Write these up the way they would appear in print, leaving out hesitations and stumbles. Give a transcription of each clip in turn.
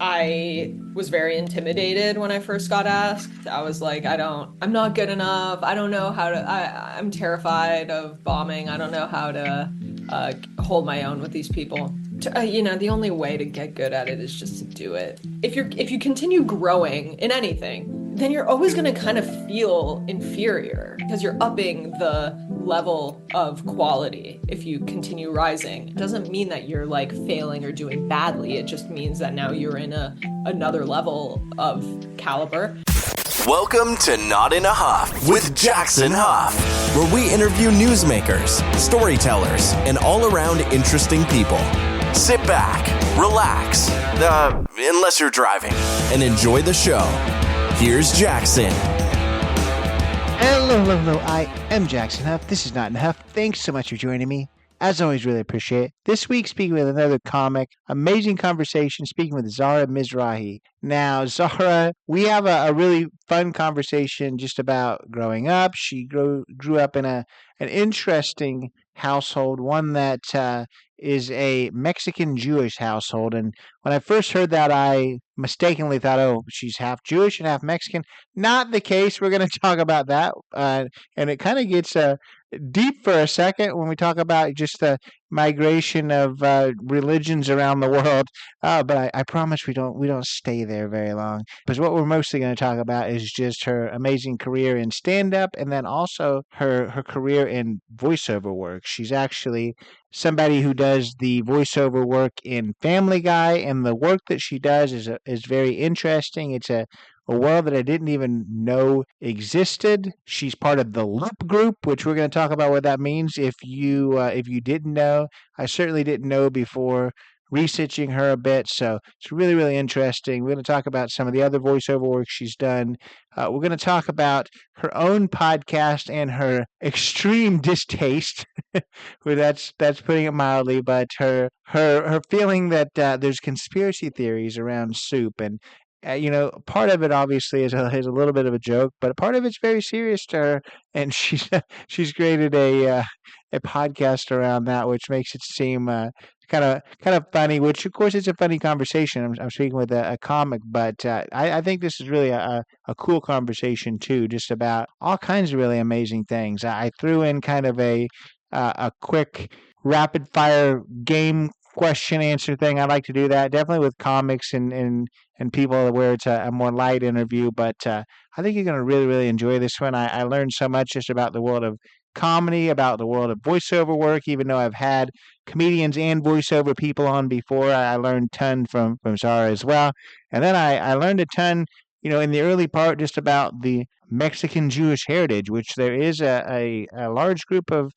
I was very intimidated when I first got asked. I was like, I'm not good enough. I don't know how to, I'm terrified of bombing. I don't know how to hold my own with these people. The only way to get good at it is just to do it. If you continue growing in anything, then you're always going to kind of feel inferior because you're upping the level of quality if you continue rising. It doesn't mean that you're like failing or doing badly. It just means that now you're in another level of caliber. Welcome to Not in a Huff with Jackson Huff, where we interview newsmakers, storytellers, and all-around interesting people. Sit back, relax, unless you're driving, and enjoy the show. Here's Jackson. Hello. I am Jackson Huff. This is Not in a Huff. Thanks so much for joining me. As always, really appreciate it. This week, speaking with another comic, amazing conversation, speaking with Zara Mizrahi. Now, Zara, we have a really fun conversation just about growing up. She grew up in an interesting household, one that is a Mexican Jewish household. And when I first heard that, I mistakenly thought, oh, she's half Jewish and half Mexican. Not the case. We're going to talk about that. And it kind of gets deep for a second when we talk about just the migration of religions around the world. But I promise we don't stay there very long. Because what we're mostly going to talk about is just her amazing career in stand-up and then also her career in voiceover work. She's actually somebody who does the voiceover work in Family Guy, and the work that she does is very interesting. It's a world that I didn't even know existed. She's part of the Loop Group, which we're going to talk about what that means. If you didn't know, I certainly didn't know before researching her a bit. So it's really, really interesting. We're going to talk about some of the other voiceover work she's done. We're going to talk about her own podcast and her extreme distaste, where that's putting it mildly, but her feeling that there's conspiracy theories around soup. And part of it obviously is a little bit of a joke, but part of it's very serious to her, and she's created a podcast around that, which makes it seem kind of funny. Which of course it's a funny conversation. I'm speaking with a comic, but I think this is really a cool conversation too, just about all kinds of really amazing things. I threw in kind of a quick rapid fire game question answer thing. I like to do that definitely with comics and people where it's a more light interview. But I think you're going to really, really enjoy this one. I learned so much just about the world of comedy, about the world of voiceover work, even though I've had comedians and voiceover people on before. I learned a ton from Zara as well. And then I learned a ton, in the early part just about the Mexican Jewish heritage, which there is a large group of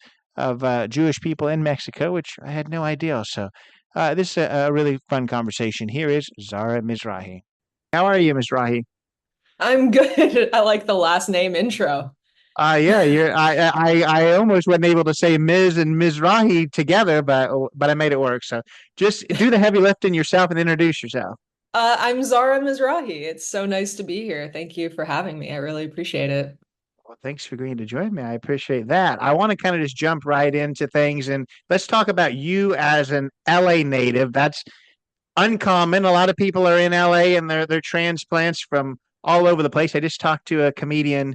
Jewish people in Mexico, which I had no idea. So this is a really fun conversation. Here is Zara Mizrahi. How are you, Mizrahi? I'm good. I like the last name intro. Yeah, I almost wasn't able to say Ms. and Mizrahi together, but I made it work. So just do the heavy lifting yourself and introduce yourself. I'm Zara Mizrahi. It's so nice to be here. Thank you for having me. I really appreciate it. Well, thanks for agreeing to join me. I appreciate that. I want to kind of just jump right into things, and let's talk about you as an LA native. That's uncommon. A lot of people are in LA and they're transplants from all over the place. I just talked to a comedian,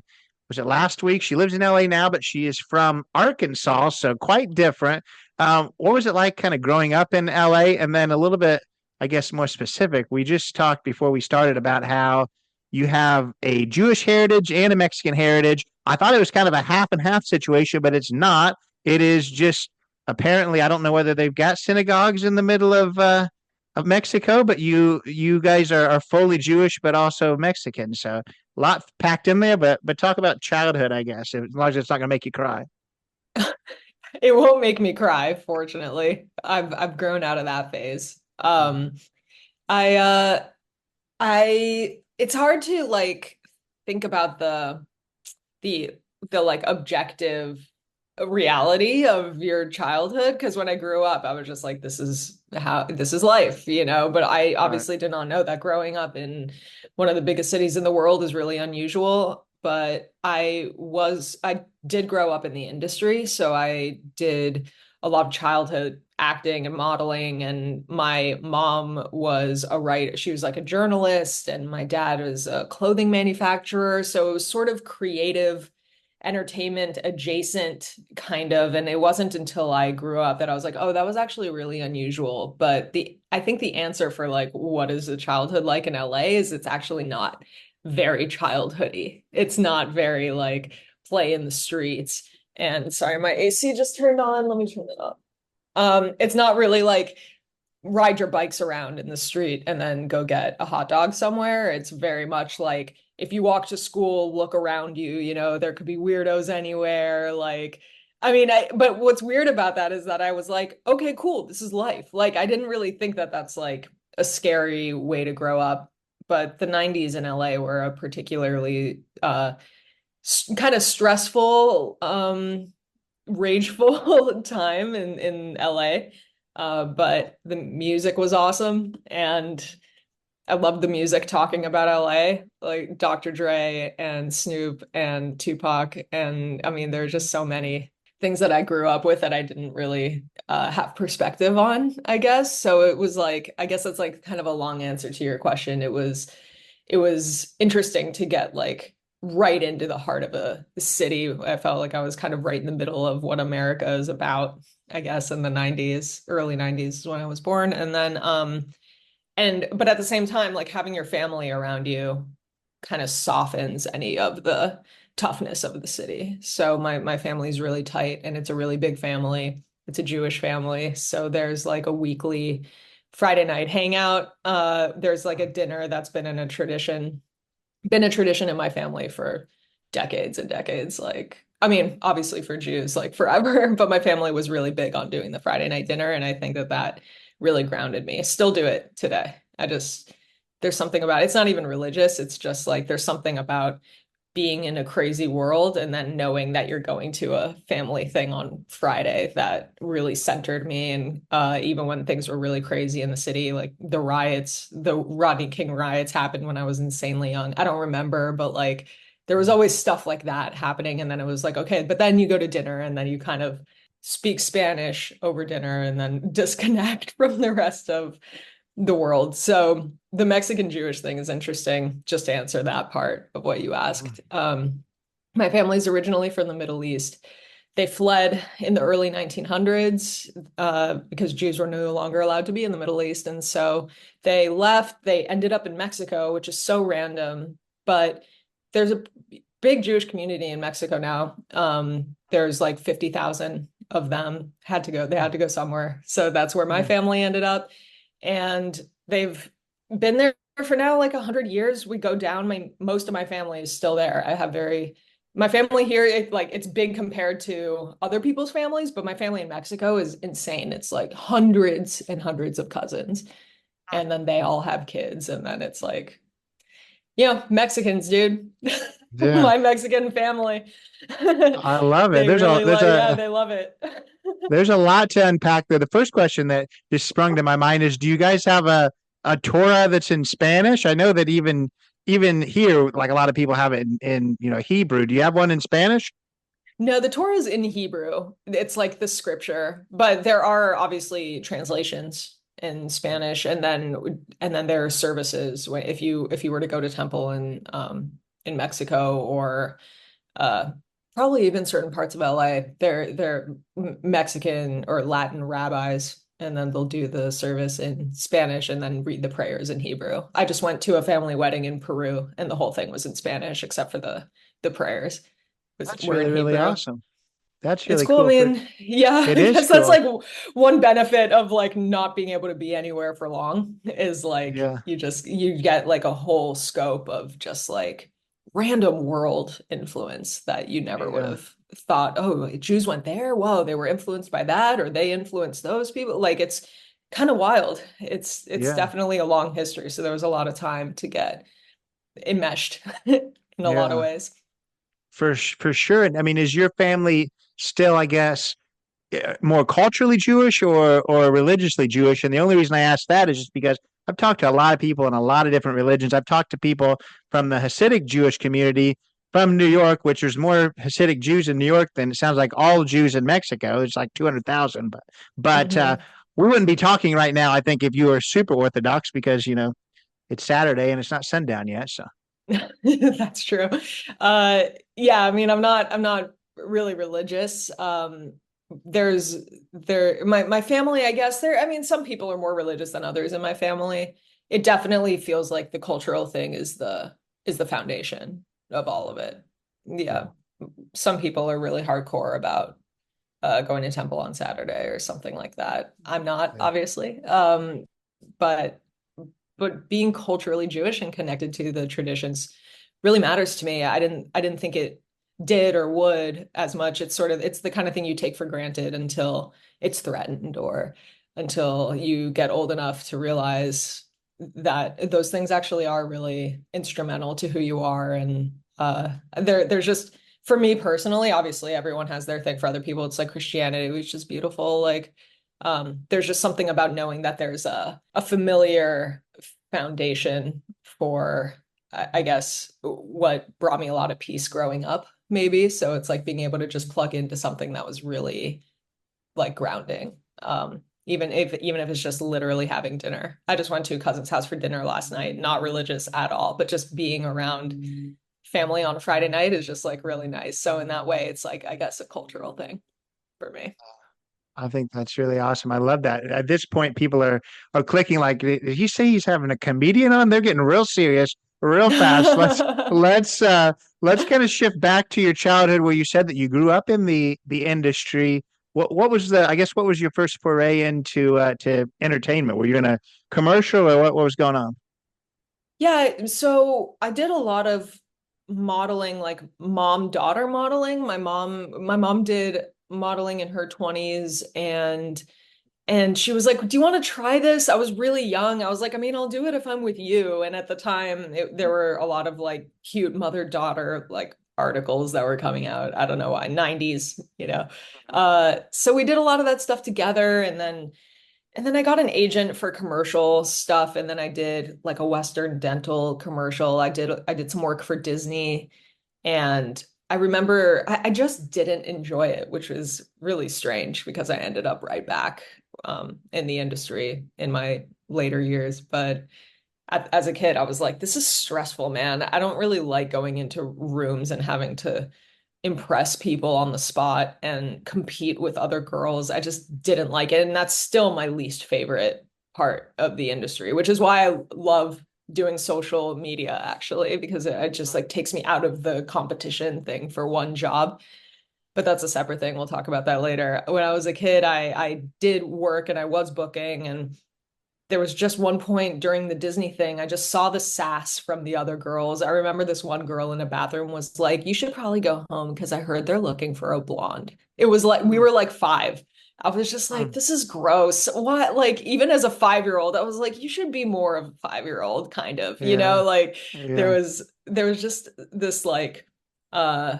was it last week? She lives in LA now, but she is from Arkansas, so quite different. What was it like kind of growing up in LA? And then a little bit, I guess, more specific. We just talked before we started about how you have a Jewish heritage and a Mexican heritage. I thought it was kind of a half and half situation, but it's not. It is just apparently, I don't know whether they've got synagogues in the middle of Mexico, but you guys are fully Jewish, but also Mexican. So a lot packed in there. But talk about childhood, I guess, as long as it's not going to make you cry. It won't make me cry, fortunately. I've grown out of that phase. I I it's hard to like think about the the like objective reality of your childhood because when I grew up I was just like this is life, but I All right. obviously did not know that growing up in one of the biggest cities in the world is really unusual. But I did grow up in the industry, so I did a lot of childhood acting and modeling. And my mom was a writer. She was like a journalist, and my dad was a clothing manufacturer. So it was sort of creative entertainment adjacent kind of. And it wasn't until I grew up that I was like, oh, that was actually really unusual. But I think the answer for like what is a childhood like in LA is it's actually not very childhoody. It's not very like play in the streets. And sorry, my AC just turned on. Let me turn it up. It's not really like ride your bikes around in the street and then go get a hot dog somewhere. It's very much like if you walk to school, look around you, there could be weirdos anywhere. Like, I mean, but what's weird about that is that I was like, okay, cool, this is life. Like, I didn't really think that that's like a scary way to grow up. But the 90s in LA were a particularly kind of stressful, rageful time in LA. But the music was awesome, and I loved the music talking about LA, like Dr. Dre and Snoop and Tupac. And I mean, there are just so many things that I grew up with that I didn't really have perspective on, I guess. So it was like, I guess that's like kind of a long answer to your question. It was interesting to get like right into the heart of a city. I felt like I was kind of right in the middle of what America is about, I guess, in the 90s, early 90s is when I was born. And then but at the same time, like having your family around you kind of softens any of the toughness of the city. So my family's really tight, and it's a really big family. It's a Jewish family. So there's like a weekly Friday night hangout. There's like a dinner that's been a tradition in my family for decades and decades. Like, I mean, obviously for Jews, like forever, but my family was really big on doing the Friday night dinner. And I think that that really grounded me. I still do it today. There's something about it. It's not even religious. It's just like there's something about being in a crazy world and then knowing that you're going to a family thing on Friday that really centered me. And even when things were really crazy in the city, like the Rodney King riots happened when I was insanely young. I don't remember, but like there was always stuff like that happening. And then it was like, okay, but then you go to dinner and then you kind of speak Spanish over dinner and then disconnect from the rest of the world. So the Mexican Jewish thing is interesting, just to answer that part of what you asked. My family's originally from the Middle East. They fled in the early 1900s because Jews were no longer allowed to be in the Middle East. And so they left. They ended up in Mexico, which is so random. But there's a big Jewish community in Mexico now. There's like 50,000 of them. They had to go somewhere. So that's where my family ended up. And they've been there for now like 100 years. We go down. Most of my family is still there. My family here, it's big compared to other people's families, but my family in Mexico is insane. It's like hundreds and hundreds of cousins, and then they all have kids, and then it's like, Mexicans, dude. Yeah. My Mexican family. I love it. They really yeah, they love it. There's a lot to unpack there. The first question that just sprung to my mind is, do you guys have a Torah that's in Spanish? I know that even here, like a lot of people have it in Hebrew. Do you have one in Spanish? No, the Torah is in Hebrew. It's like the scripture, but there are obviously translations in Spanish, and then there are services if you were to go to temple in Mexico or probably even certain parts of LA. They're Mexican or Latin rabbis, and then they'll do the service in Spanish and then read the prayers in Hebrew. I just went to a family wedding in Peru, and the whole thing was in Spanish except for the prayers. That's Were in really, really Hebrew. awesome. That's It's really cool. I cool. mean, yeah, It I is guess that's cool. like one benefit of like not being able to be anywhere for long is like Yeah, you get like a whole scope of just like random world influence that you never would yeah, have thought, oh, Jews went there. Whoa, they were influenced by that, or they influenced those people. Like it's kind of wild. It's yeah, definitely a long history. So there was a lot of time to get enmeshed in a lot of yeah. ways. For sure. And I mean, is your family still, I guess, more culturally Jewish or religiously Jewish? And the only reason I ask that is just because I've talked to a lot of people in a lot of different religions. I've talked to people from the Hasidic Jewish community, from New York, which there's more Hasidic Jews in New York than it sounds like all Jews in Mexico. It's like 200,000, but Hmm. we wouldn't be talking right now, I think, if you were super Orthodox because it's Saturday and it's not sundown yet. So That's true. Uh, yeah, I mean, I'm not really religious. There's my family, I guess I mean, some people are more religious than others in my family. It definitely feels like the cultural thing is the foundation of all of it. Yeah. Some people are really hardcore about going to temple on Saturday or something like that. I'm not, yeah. obviously. But being culturally Jewish and connected to the traditions really matters to me. I didn't think it did or would as much. It's the kind of thing you take for granted until it's threatened or until you get old enough to realize that those things actually are really instrumental to who you are. And there's just for me personally, obviously everyone has their thing. For other people, it's like Christianity, which is beautiful. Like there's just something about knowing that there's a familiar foundation for, I guess, what brought me a lot of peace growing up, maybe. So it's like being able to just plug into something that was really like grounding. Even if it's just literally having dinner. I just went to a cousin's house for dinner last night, not religious at all, but just being around family on a Friday night is just like really nice. So in that way, it's like, I guess, a cultural thing for me. I think that's really awesome. I love that. At this point, people are clicking like, did he say he's having a comedian on? They're getting real serious, real fast. Let's kind of shift back to your childhood where you said that you grew up in the industry. What was the I guess what was your first foray into to entertainment? Were you in a commercial or what was going on? Yeah, so I did a lot of modeling, like mom-daughter modeling. My mom did modeling in her 20s and she was like, "Do you want to try this?" I was really young. I was like, "I mean, I'll do it if I'm with you." And at the time, there were a lot of like cute mother-daughter like articles that were coming out. I don't know why, 90s, you know. So we did a lot of that stuff together and then I got an agent for commercial stuff, and then I did like a Western dental commercial. I did some work for Disney, and I remember I just didn't enjoy it, which was really strange because I ended up right back in the industry in my later years. But as a kid, I was like, this is stressful, man. I don't really like going into rooms and having to impress people on the spot and compete with other girls. I just didn't like it. And that's still my least favorite part of the industry, which is why I love doing social media actually, because it just like takes me out of the competition thing for one job. But that's a separate thing. We'll talk about that later. When I was a kid, I did work and I was booking and there was just one point during the Disney thing, I just saw the sass from the other girls. I remember this one girl in a bathroom was like, "You should probably go home because I heard they're looking for a blonde." It was like we Mm, were like five. I was just like, mm, this is gross. What? Like, even as a 5-year-old, I was like, you should be more of a 5-year-old, kind of, yeah, like there yeah. was there was just this uh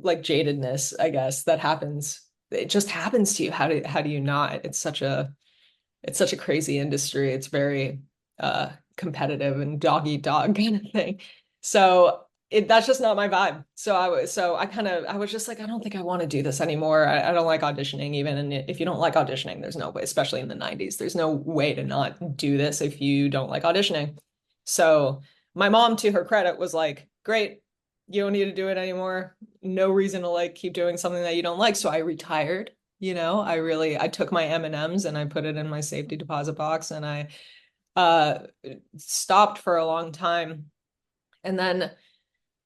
like jadedness, I guess, that happens. It just happens to you. How do you not? It's such a crazy industry. It's very competitive and dog eat dog kind of thing. So that's just not my vibe. I was just like, I don't think I want to do this anymore. I don't like auditioning even. And if you don't like auditioning, there's no way, especially in the 90s, there's no way to not do this if you don't like auditioning. So my mom, to her credit, was like, great, you don't need to do it anymore. No reason to like keep doing something that you don't like. So I retired. I took my M&Ms and I put it in my safety deposit box and I uh stopped for a long time. And then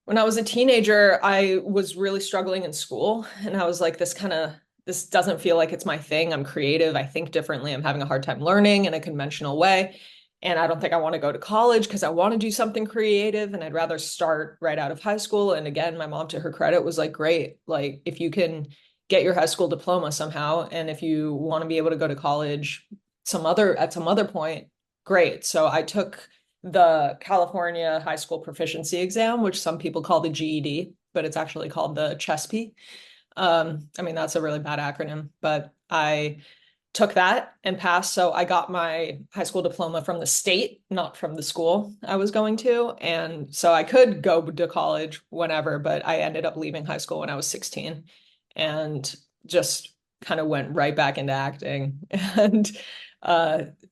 when I was a teenager, I was really struggling in school and I was like, this doesn't feel like it's my thing. I'm creative. I think differently. I'm having a hard time learning in a conventional way. And I don't think I want to go to college because I want to do something creative and I'd rather start right out of high school. And again, my mom, to her credit, was like, great. Like, if you can get your high school diploma somehow, and if you want to be able to go to college at some other point, great. So I took the California High School Proficiency Exam, which some people call the GED, but it's actually called the CHESP. I mean, that's a really bad acronym, but I took that and passed. So I got my high school diploma from the state, not from the school I was going to. And so I could go to college whenever, but I ended up leaving high school when I was 16 and just kind of went right back into acting and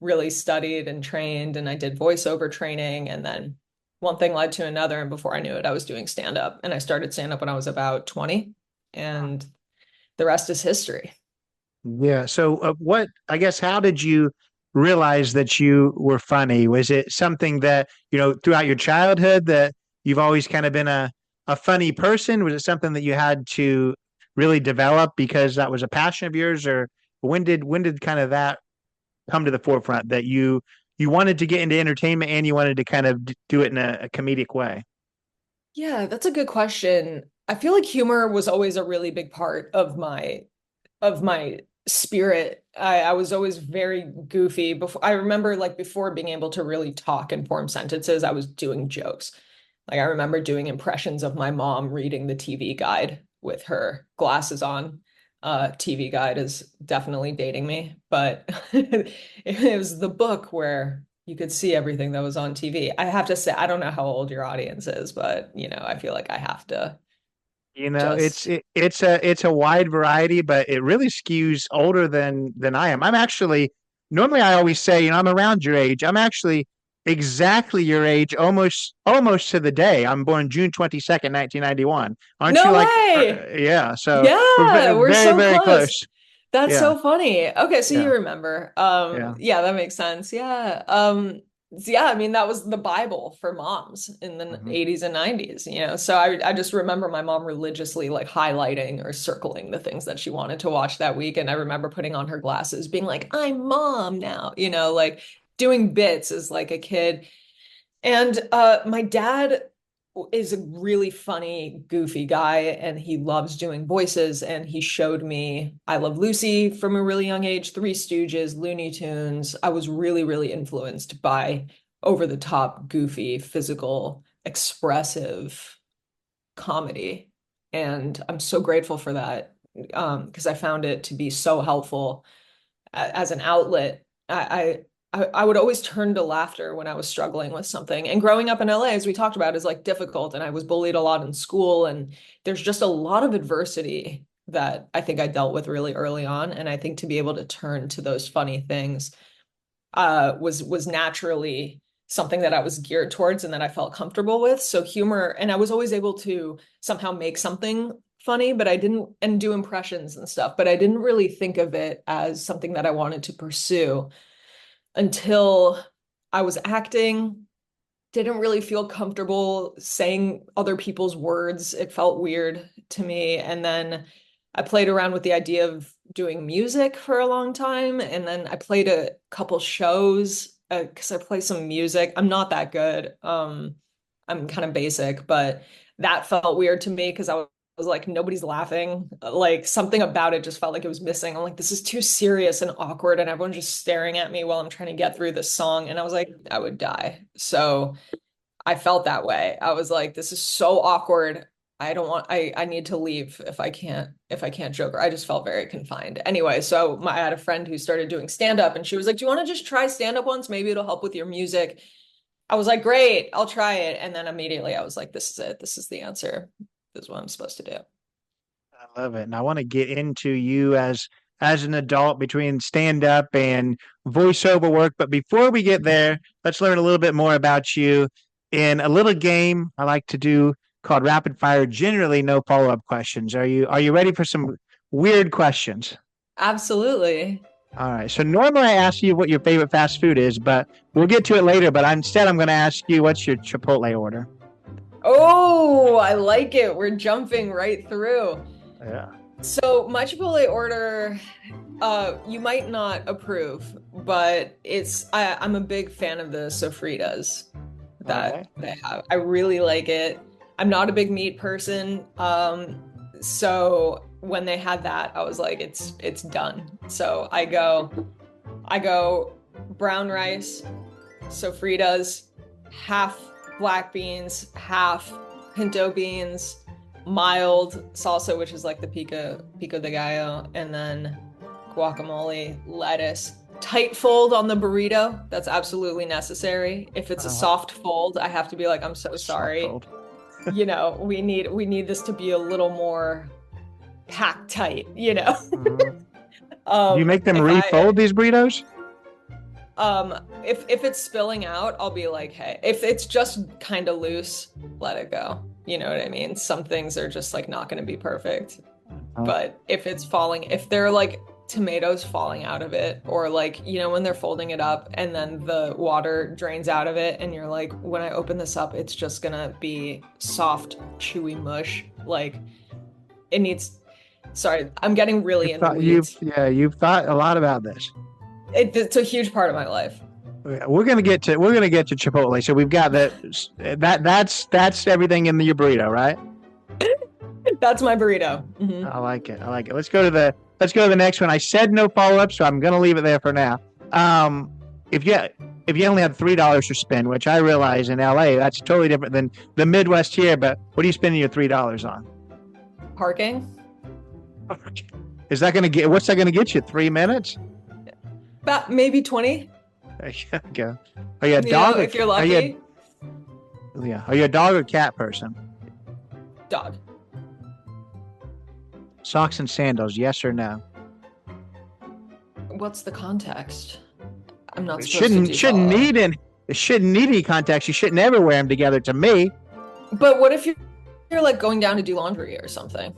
really studied and trained. And I did voiceover training. And then one thing led to another. And before I knew it, I was doing stand up. And I started stand up when I was about 20. And the rest is history. Yeah. So, I guess, how did you realize that you were funny? Was it something that, throughout your childhood that you've always kind of been a funny person? Was it something that you had to really develop because that was a passion of yours? Or when did kind of that come to the forefront that you wanted to get into entertainment and you wanted to kind of do it in a comedic way? Yeah, that's a good question. I feel like humor was always a really big part of my spirit. I was always very goofy. Before I remember like before being able to really talk and form sentences, I was doing jokes. Like I remember doing impressions of my mom reading the TV guide with her glasses on. TV guide is definitely dating me, but it was the book where you could see everything that was on TV. I have to say, I don't know how old your audience is, but I feel like I have to It's just it's a wide variety, but it really skews older than I am. I'm actually normally I always say, I'm around your age. I'm actually exactly your age, almost to the day. I'm born June 22nd, 1991. Aren't you no like, way. yeah, so we're Yeah, we're very, so very close. close. That's Yeah, so funny. Okay, so yeah, you remember. yeah. Yeah, that makes sense. Yeah. Yeah, I mean that was the Bible for moms in the Mhm. 80s and 90s, you know. So I just remember my mom religiously like highlighting or circling the things that she wanted to watch that week. And I remember putting on her glasses, being like, I'm mom now, like doing bits as like a kid. And my dad is a really funny, goofy guy, and he loves doing voices. And he showed me I Love Lucy from a really young age, Three Stooges, Looney Tunes. I was really, really influenced by over the top, goofy, physical, expressive comedy. And I'm so grateful for that because I found it to be so helpful as an outlet. I would always turn to laughter when I was struggling with something. And growing up in LA, as we talked about, is like difficult. And I was bullied a lot in school. And there's just a lot of adversity that I think I dealt with really early on. And I think to be able to turn to those funny things was naturally something that I was geared towards and that I felt comfortable with. So humor, and I was always able to somehow make something funny, but I didn't, and do impressions and stuff, but I didn't really think of it as something that I wanted to pursue until I was acting. Didn't really feel comfortable saying other people's words. It felt weird to me. And then I played around with the idea of doing music for a long time. And then I played a couple shows because I play some music. I'm not that good. I'm kind of basic, but that felt weird to me because I was like, nobody's laughing. Like something about it just felt like it was missing. I'm like, this is too serious and awkward, and everyone's just staring at me while I'm trying to get through this song. And I was like, I would die. So I felt that way. I was like, this is so awkward. I need to leave if I can't joke. Or I just felt very confined. Anyway, so I had a friend who started doing stand up and she was like, do you want to just try stand up once? Maybe it'll help with your music. I was like, great, I'll try it. And then immediately I was like, this is it. This is the answer. This is what I'm supposed to do. I love it. And I want to get into you as an adult between stand up and voiceover work. But before we get there, let's learn a little bit more about you in a little game I like to do called rapid fire, generally no follow-up questions. Are you ready for some weird questions? Absolutely. All right. So normally I ask you what your favorite fast food is, but we'll get to it later. But instead I'm going to ask you what's your Chipotle order? Oh, I like it. We're jumping right through. Yeah. So my Chipotle order, you might not approve, but I'm a big fan of the sofritas that Okay. they have. I really like it. I'm not a big meat person, so when they had that, I was like, it's done. So I go brown rice, sofritas, half black beans, half pinto beans, mild salsa, which is like the pico de gallo, and then guacamole, lettuce. Tight fold on the burrito. That's absolutely necessary. If it's a soft fold, I have to be like, I'm so Soft sorry. fold. We need this to be a little more packed tight, you know. Do you make them If refold these burritos? if it's spilling out, I'll be like, hey, if it's just kind of loose, let it go. You know what I mean? Some things are just like not going to be perfect. But if they're like tomatoes falling out of it, or like, when they're folding it up and then the water drains out of it, and you're like, when I open this up, it's just gonna be soft, chewy mush. Like it needs, sorry, I'm getting really in the weeds. You've thought a lot about this. It's a huge part of my life. We're gonna get to Chipotle. So we've got that's everything in your burrito, right? That's my burrito. Mm-hmm. I like it. Let's go to the next one. I said no follow-up, so I'm gonna leave it there for now. If you only have $3 to spend, which I realize in LA that's totally different than the Midwest here, but what are you spending your $3 on? Parking. What's that gonna get you? 3 minutes? About maybe 20. There you go. Are you a dog? If you're lucky. Are you a dog or cat person? Dog. Socks and sandals, yes or no? What's the context? I'm not It supposed shouldn't need any context. You shouldn't ever wear them together to me. But what if you're like going down to do laundry or something?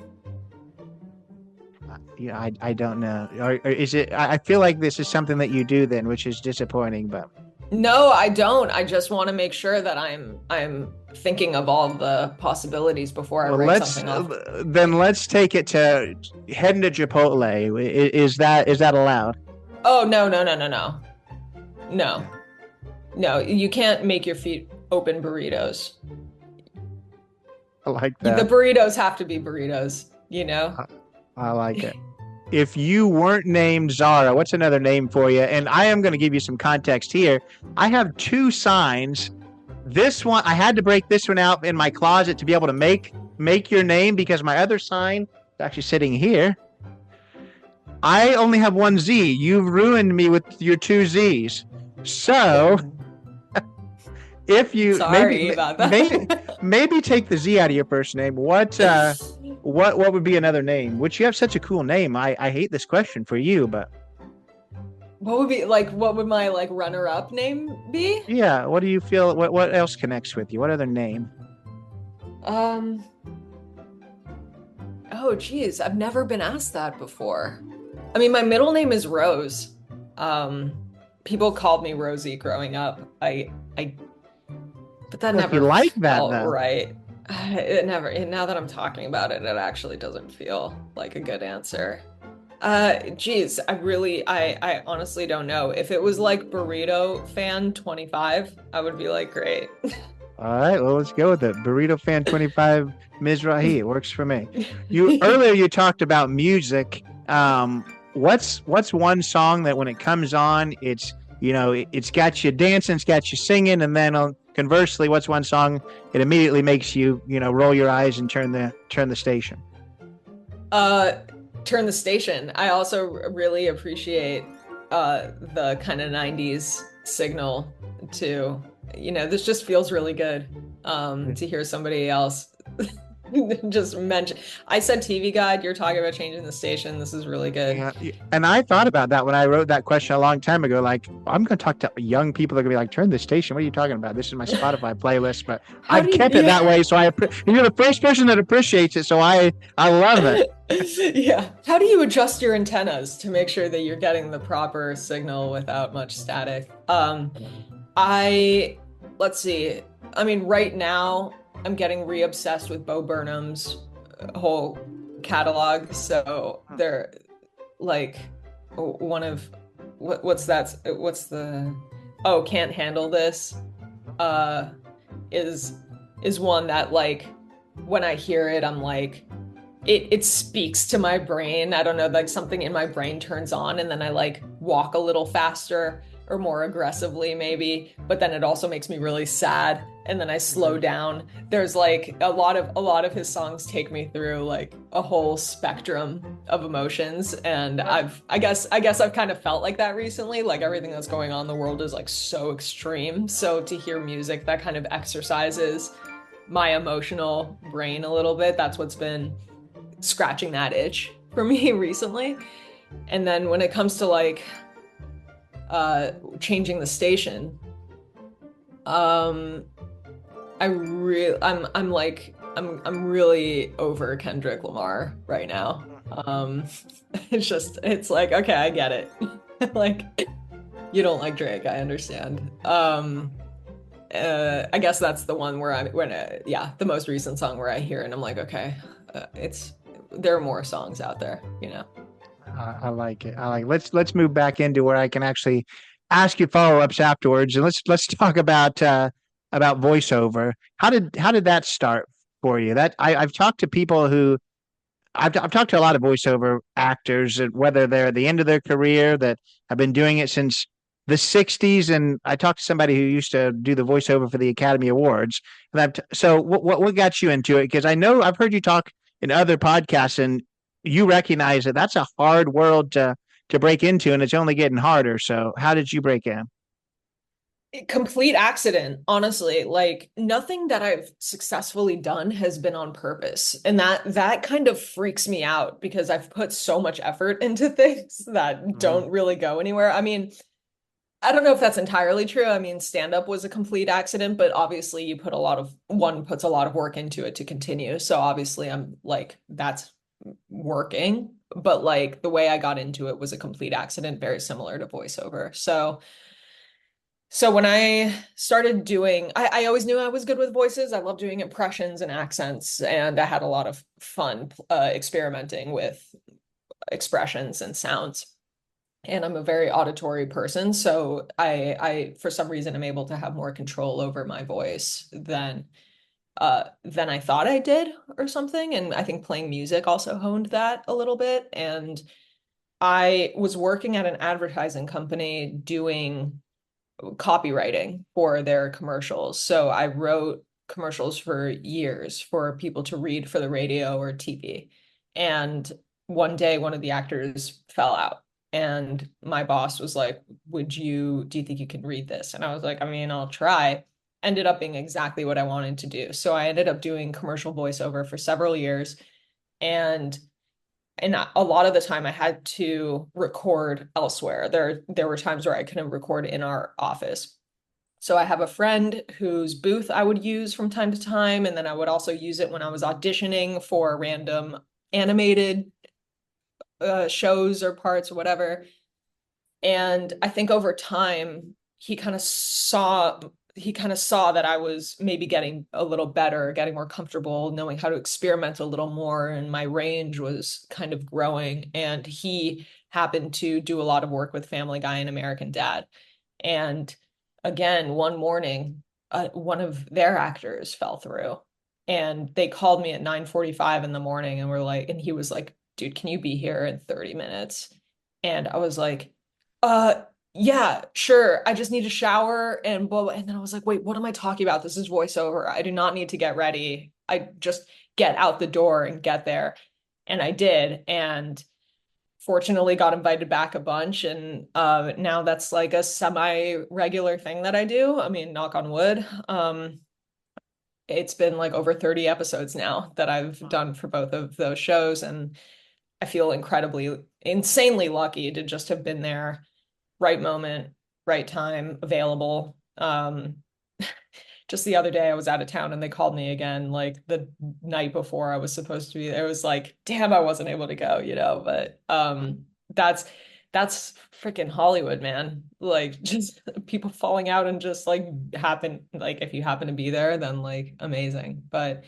Yeah, I don't know. Or is it? I feel like this is something that you do then, which is disappointing. But no, I don't. I just want to make sure that I'm thinking of all the possibilities before I write something off. Then let's take it to heading to Chipotle. Is that allowed? Oh no. No, you can't make your feet open burritos. I like that. The burritos have to be burritos, you know? I like it. If you weren't named Zara, what's another name for you? And I am going to give you some context here. I have 2 signs. This one, I had to break this one out in my closet to be able to make your name, because my other sign is actually sitting here. I only have 1 Z. You've ruined me with your 2 Z's. So if you Sorry about that. maybe take the Z out of your first name. What would be another name? Which you have such a cool name. I hate this question for you, but what would my like runner-up name be? Yeah, what do you feel? What else connects with you? What other name? Oh geez, I've never been asked that before. I mean, my middle name is Rose. People called me Rosie growing up. But that never felt right. Now that I'm talking about it, it actually doesn't feel like a good answer. Geez, I honestly don't know. If it was like Burrito Fan 25, I would be like, great. All right, well, let's go with it. Burrito Fan 25 Mizrahi. It works for me. Earlier you talked about music. What's one song that when it comes on, it's got you dancing, it's got you singing, and then conversely, what's one song it immediately makes you, roll your eyes and turn the station? Turn the station. I also really appreciate the kind of 90s signal too. This just feels really good to hear somebody else just mention. I said TV Guide, you're talking about changing the station. This is really good. Yeah. And I thought about that when I wrote that question a long time ago. Like, I'm going to talk to young people that are going to be like, turn the station. What are you talking about? This is my Spotify playlist. But I've kept it that way. So you're the first person that appreciates it. So I love it. Yeah. How do you adjust your antennas to make sure that you're getting the proper signal without much static? Let's see. I mean, right now, I'm getting re-obsessed with Bo Burnham's whole catalog. So they're like one of what's that? What's the Can't Handle This is one that like when I hear it, I'm like it speaks to my brain. I don't know, like something in my brain turns on and then I like walk a little faster. or more aggressively maybe, but then it also makes me really sad and then I slow down. There's like a lot of his songs take me through like a whole spectrum of emotions, and I guess I've kind of felt like that recently. Like everything that's going on in the world is like so extreme. So to hear music that kind of exercises my emotional brain a little bit, that's what's been scratching that itch for me recently. And then when it comes to like changing the station, um I'm really over Kendrick Lamar right now. Um it's like, okay, I get it. Like, you don't like Drake, I understand. I guess that's the one where yeah, the most recent song where I hear it and I'm like, okay, it's there are more songs out there, you know. I like it. I like. Let's move back into where I can actually ask you follow-ups afterwards, and let's talk about voiceover. How did that start for you? I've talked to people who I've talked to a lot of voiceover actors, whether they're at the end of their career that have been doing it since the '60s, and I talked to somebody who used to do the voiceover for the Academy Awards. And so what got you into it? Because I know I've heard you talk in other podcasts, and you recognize that that's a hard world to break into, and it's only getting harder. So how did you break in? Complete accident, honestly. Like nothing that I've successfully done has been on purpose. And that kind of freaks me out because I've put so much effort into things that Mhm. don't really go anywhere. I mean, I don't know if that's entirely true. I mean, stand up was a complete accident, but obviously you put a lot of one puts a lot of work into it to continue. So obviously I'm like, that's working. But like the way I got into it was a complete accident, very similar to voiceover. So when I started doing, I always knew I was good with voices. I love doing impressions and accents, and I had a lot of fun experimenting with expressions and sounds. And I'm a very auditory person, so for some reason, I'm able to have more control over my voice than I thought I did, or something. And I think playing music also honed that a little bit. And I was working at an advertising company doing copywriting for their commercials. So I wrote commercials for years for people to read for the radio or TV. And one day, one of the actors fell out. And my boss was like, do you think you can read this? And I was like, I mean, I'll try. Ended up being exactly what I wanted to do. So I ended up doing commercial voiceover for several years. And a lot of the time I had to record elsewhere. There were times where I couldn't record in our office. So I have a friend whose booth I would use from time to time, and then I would also use it when I was auditioning for random animated shows or parts or whatever. And I think over time he kind of saw that I was maybe getting a little better, getting more comfortable, knowing how to experiment a little more, and my range was kind of growing. And he happened to do a lot of work with Family Guy and American Dad. And again, one morning, one of their actors fell through, and they called me at 9:45 in the morning, and he was like, "Dude, can you be here in 30 minutes?" And I was like, uh, yeah, sure. I just need a shower and blah, blah. And then I was like, wait, what am I talking about? This is voiceover. I do not need to get ready. I just get out the door and get there. And I did. And fortunately got invited back a bunch. And now that's like a semi-regular thing that I do. I mean, knock on wood. It's been like over 30 episodes now that I've done for both of those shows. And I feel insanely lucky to just have been there, right moment, right time, available. Just the other day I was out of town and they called me again, like the night before I was supposed to be there. It was like, damn, I wasn't able to go, you know, but that's that's freaking Hollywood, man. Like just people falling out and just like happen, like if you happen to be there, then like amazing. But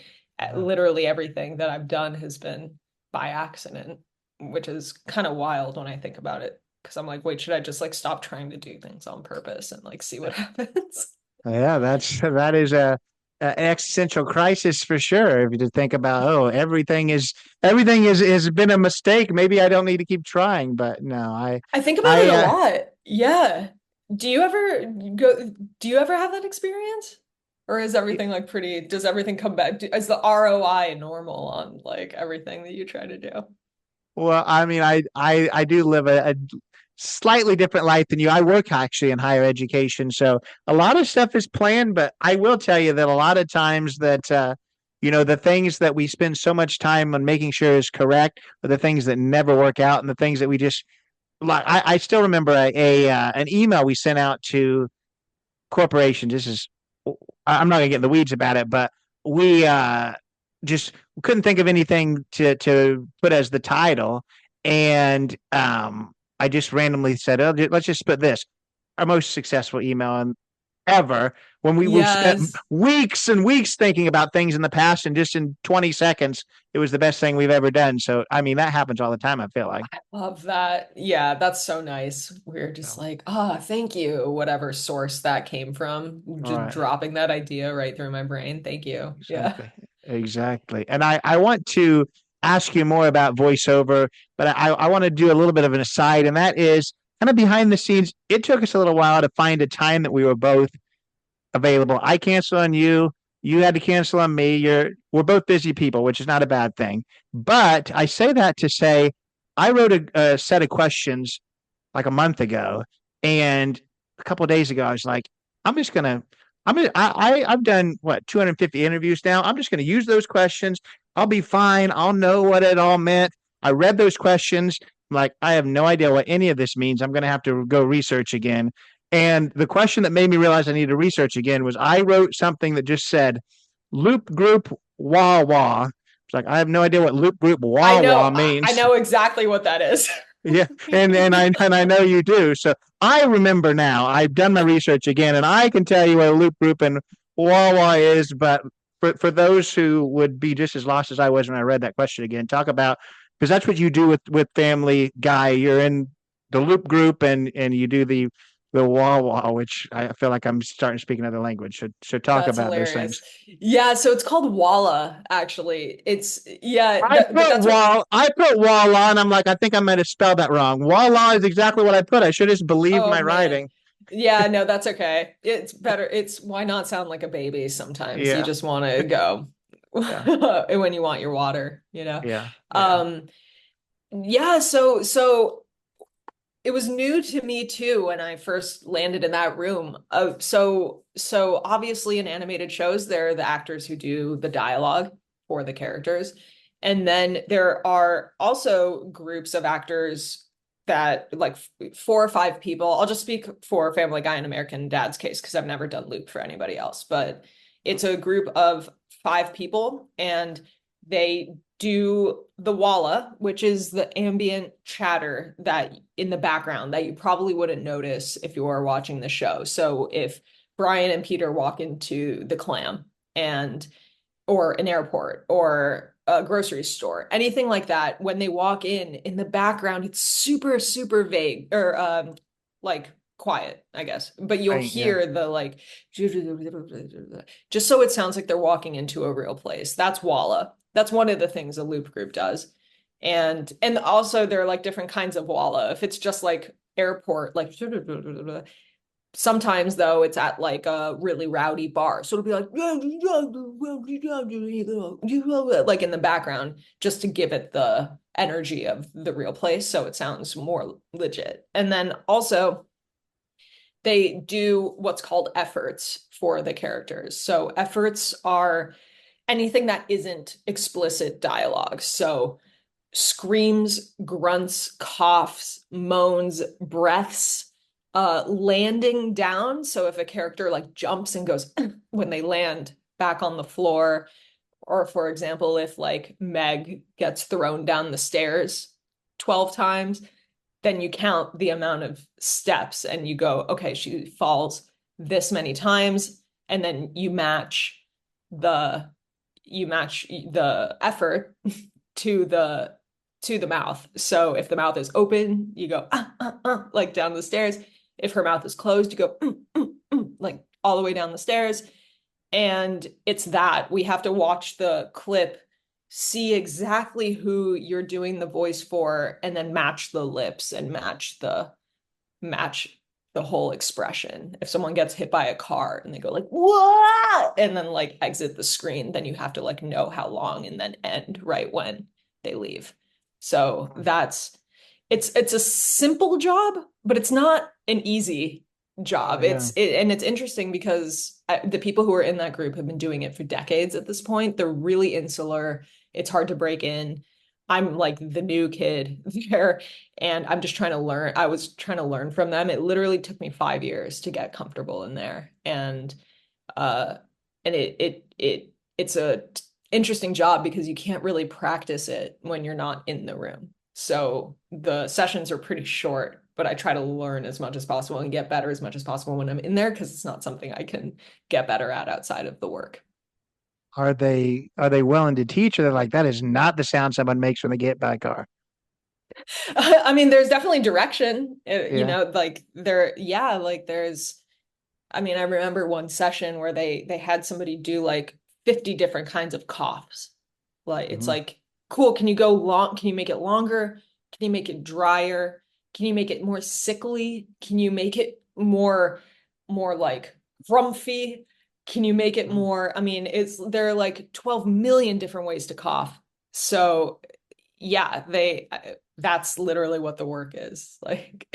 literally everything that I've done has been by accident, which is kind of wild when I think about it. Because I'm like, wait, should I just like stop trying to do things on purpose and like see what happens? Yeah, that is an existential crisis for sure. If you just think about, oh, everything is has been a mistake. Maybe I don't need to keep trying. But no, I think about it I a lot. Yeah. Do you ever go, do you ever have that experience? Or is everything like pretty, does everything come back? Is the ROI normal on like everything that you try to do? Well, I mean, I do live a slightly different life than you. I work actually in higher education, so a lot of stuff is planned. But I will tell you that a lot of times that the things that we spend so much time on making sure is correct are the things that never work out, and the things that we just like. I still remember an email we sent out to corporations. This is I'm not gonna get in the weeds about it, but we just couldn't think of anything to put as the title, and I just randomly said, "Oh, let's just put this our most successful email ever." When we've spent Yes. weeks and weeks thinking about things in the past, and just in 20 seconds, it was the best thing we've ever done. So, I mean, that happens all the time. I feel like. Love that. Yeah, that's so nice. We're just So, like, ah, thank you, whatever source that came from. all Just right. dropping that idea right through my brain. Thank you. Yeah. Exactly. Exactly. And I want to ask you more about voiceover, but I want to do a little bit of an aside, and that is kind of behind the scenes. It took us a little while to find a time that we were both available. I canceled on you. You had to cancel on me. We're both busy people, which is not a bad thing. But I say that to say I wrote a set of questions like a month ago, and a couple of days ago, I was like, I'm just gonna, I've done what 250 interviews now. I'm just gonna use those questions. I'll be fine. I'll know what it all meant. I read those questions. I'm like, I have no idea what any of this means. I'm gonna have to go research again. And the question that made me realize I needed to research again was I wrote something that just said loop group wah wah. It's like I have no idea what loop group I wah wah know, I means. know exactly what that is. Yeah, and I know you do. So I remember now. I've done my research again, and I can tell you what a loop group and Wawa is. But for those who would be just as lost as I was when I read that question again, talk about because that's what you do with Family Guy. You're in the loop group, and you do the Wawa, which I feel like I'm starting to speak another language. So talk That's about those hilarious. things. Yeah, so it's called Walla, actually. It's yeah, I but put that's what wall. I put walla, and I'm like, I think I might have spelled that wrong. Walla is exactly what I put. I should just believe oh my man. writing. Yeah, no, that's okay. It's better. It's why not sound like a baby sometimes? You Yeah, just want to go yeah, when you want your water, you know? yeah, yeah. Um, yeah, so it was new to me too when I first landed in that room. So obviously in animated shows, there are the actors who do the dialogue for the characters. And then there are also groups of actors that like four or five people. I'll just speak for Family Guy and American Dad's case because I've never done Loop for anybody else, but it's a group of five people and they do the walla, which is the ambient chatter that in the background that you probably wouldn't notice if you were watching the show. So if Brian and Peter walk into the clam and or an airport or a grocery store, anything like that, when they walk in the background, it's super, super vague or like quiet, I guess. But you'll Right, yeah. hear the like just so it sounds like they're walking into a real place. That's Walla. That's one of the things a loop group does. And also there are like different kinds of Walla. If it's just like airport, like sometimes though it's at like a really rowdy bar. So it'll be like like in the background just to give it the energy of the real place so it sounds more legit. And then also they do what's called efforts for the characters. So efforts are anything that isn't explicit dialogue. So screams, grunts, coughs, moans, breaths, landing down. So if a character like jumps and goes when they land back on the floor, or for example, if like Meg gets thrown down the stairs 12 times, then you count the amount of steps and you go, okay, she falls this many times, and then the you match the effort to the mouth. So if the mouth is open, you go like down the stairs. If her mouth is closed, you go like all the way down the stairs. And it's that we have to watch the clip, see exactly who you're doing the voice for, and then match the lips and match the whole expression. If someone gets hit by a car and they go like, what? And then like exit the screen, then you have to like know how long and then end right when they leave. So it's a simple job, but it's not an easy Oh job. yeah. And it's interesting because the people who are in that group have been doing it for decades at this point. They're really insular. It's hard to break in. I'm like the new kid there, and I'm just trying to learn. I was trying to learn from them. It literally took me 5 years to get comfortable in there. Uh and it's a interesting job because you can't really practice it when you're not in the room. So the sessions are pretty short, but I try to learn as much as possible and get better as much as possible when I'm in there because it's not something I can get better at outside of the work. Are they willing to teach, or they're like, that is not the sound someone makes when they get by a car? I mean, there's definitely direction, Yeah. like there, yeah, like there's, I mean, I remember one session where they had somebody do like 50 different kinds of coughs. Like it's Hmm. like, cool, can you go long? Can you make it longer? Can you make it drier? Can you make it more sickly? Can you make it more like grumpy? Can you make it more? I mean, it's there are like 12 million different ways to cough. So yeah, that's literally what the work is. Like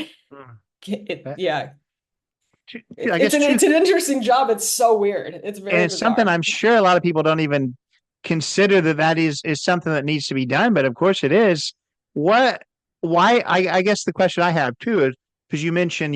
That, yeah, I guess two, it's an interesting job. It's so weird. It's and very it's something bizarre. I'm sure a lot of people don't even consider that is something that needs to be done, but of course it is. What? Why? I guess the question I have too is because you mentioned,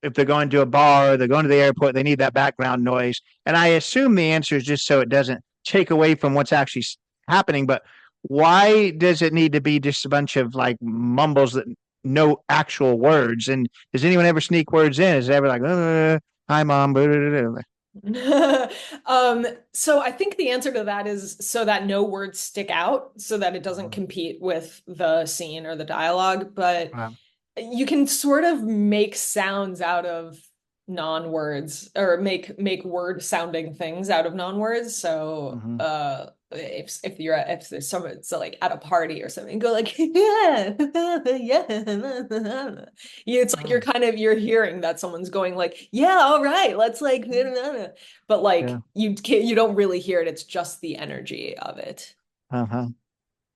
if they're going to a bar, they're going to the airport, they need that background noise, and I assume the answer is just so it doesn't take away from what's actually happening. But why does it need to be just a bunch of like mumbles that no actual words? And does anyone ever sneak words in? Is it ever like, "Hi, mom"? So I think the answer to that is so that no words stick out, so that it doesn't Mhm. compete with the scene or the dialogue. But Wow. you can sort of make sounds out of non-words or make word sounding things out of non-words. So Mm-hmm. if there's someone so like at a party or something, go like yeah, yeah. It's like Oh, you're hearing that someone's going like, yeah, all right, let's like but yeah. like you don't really hear it. It's just the energy of it. Uh-huh.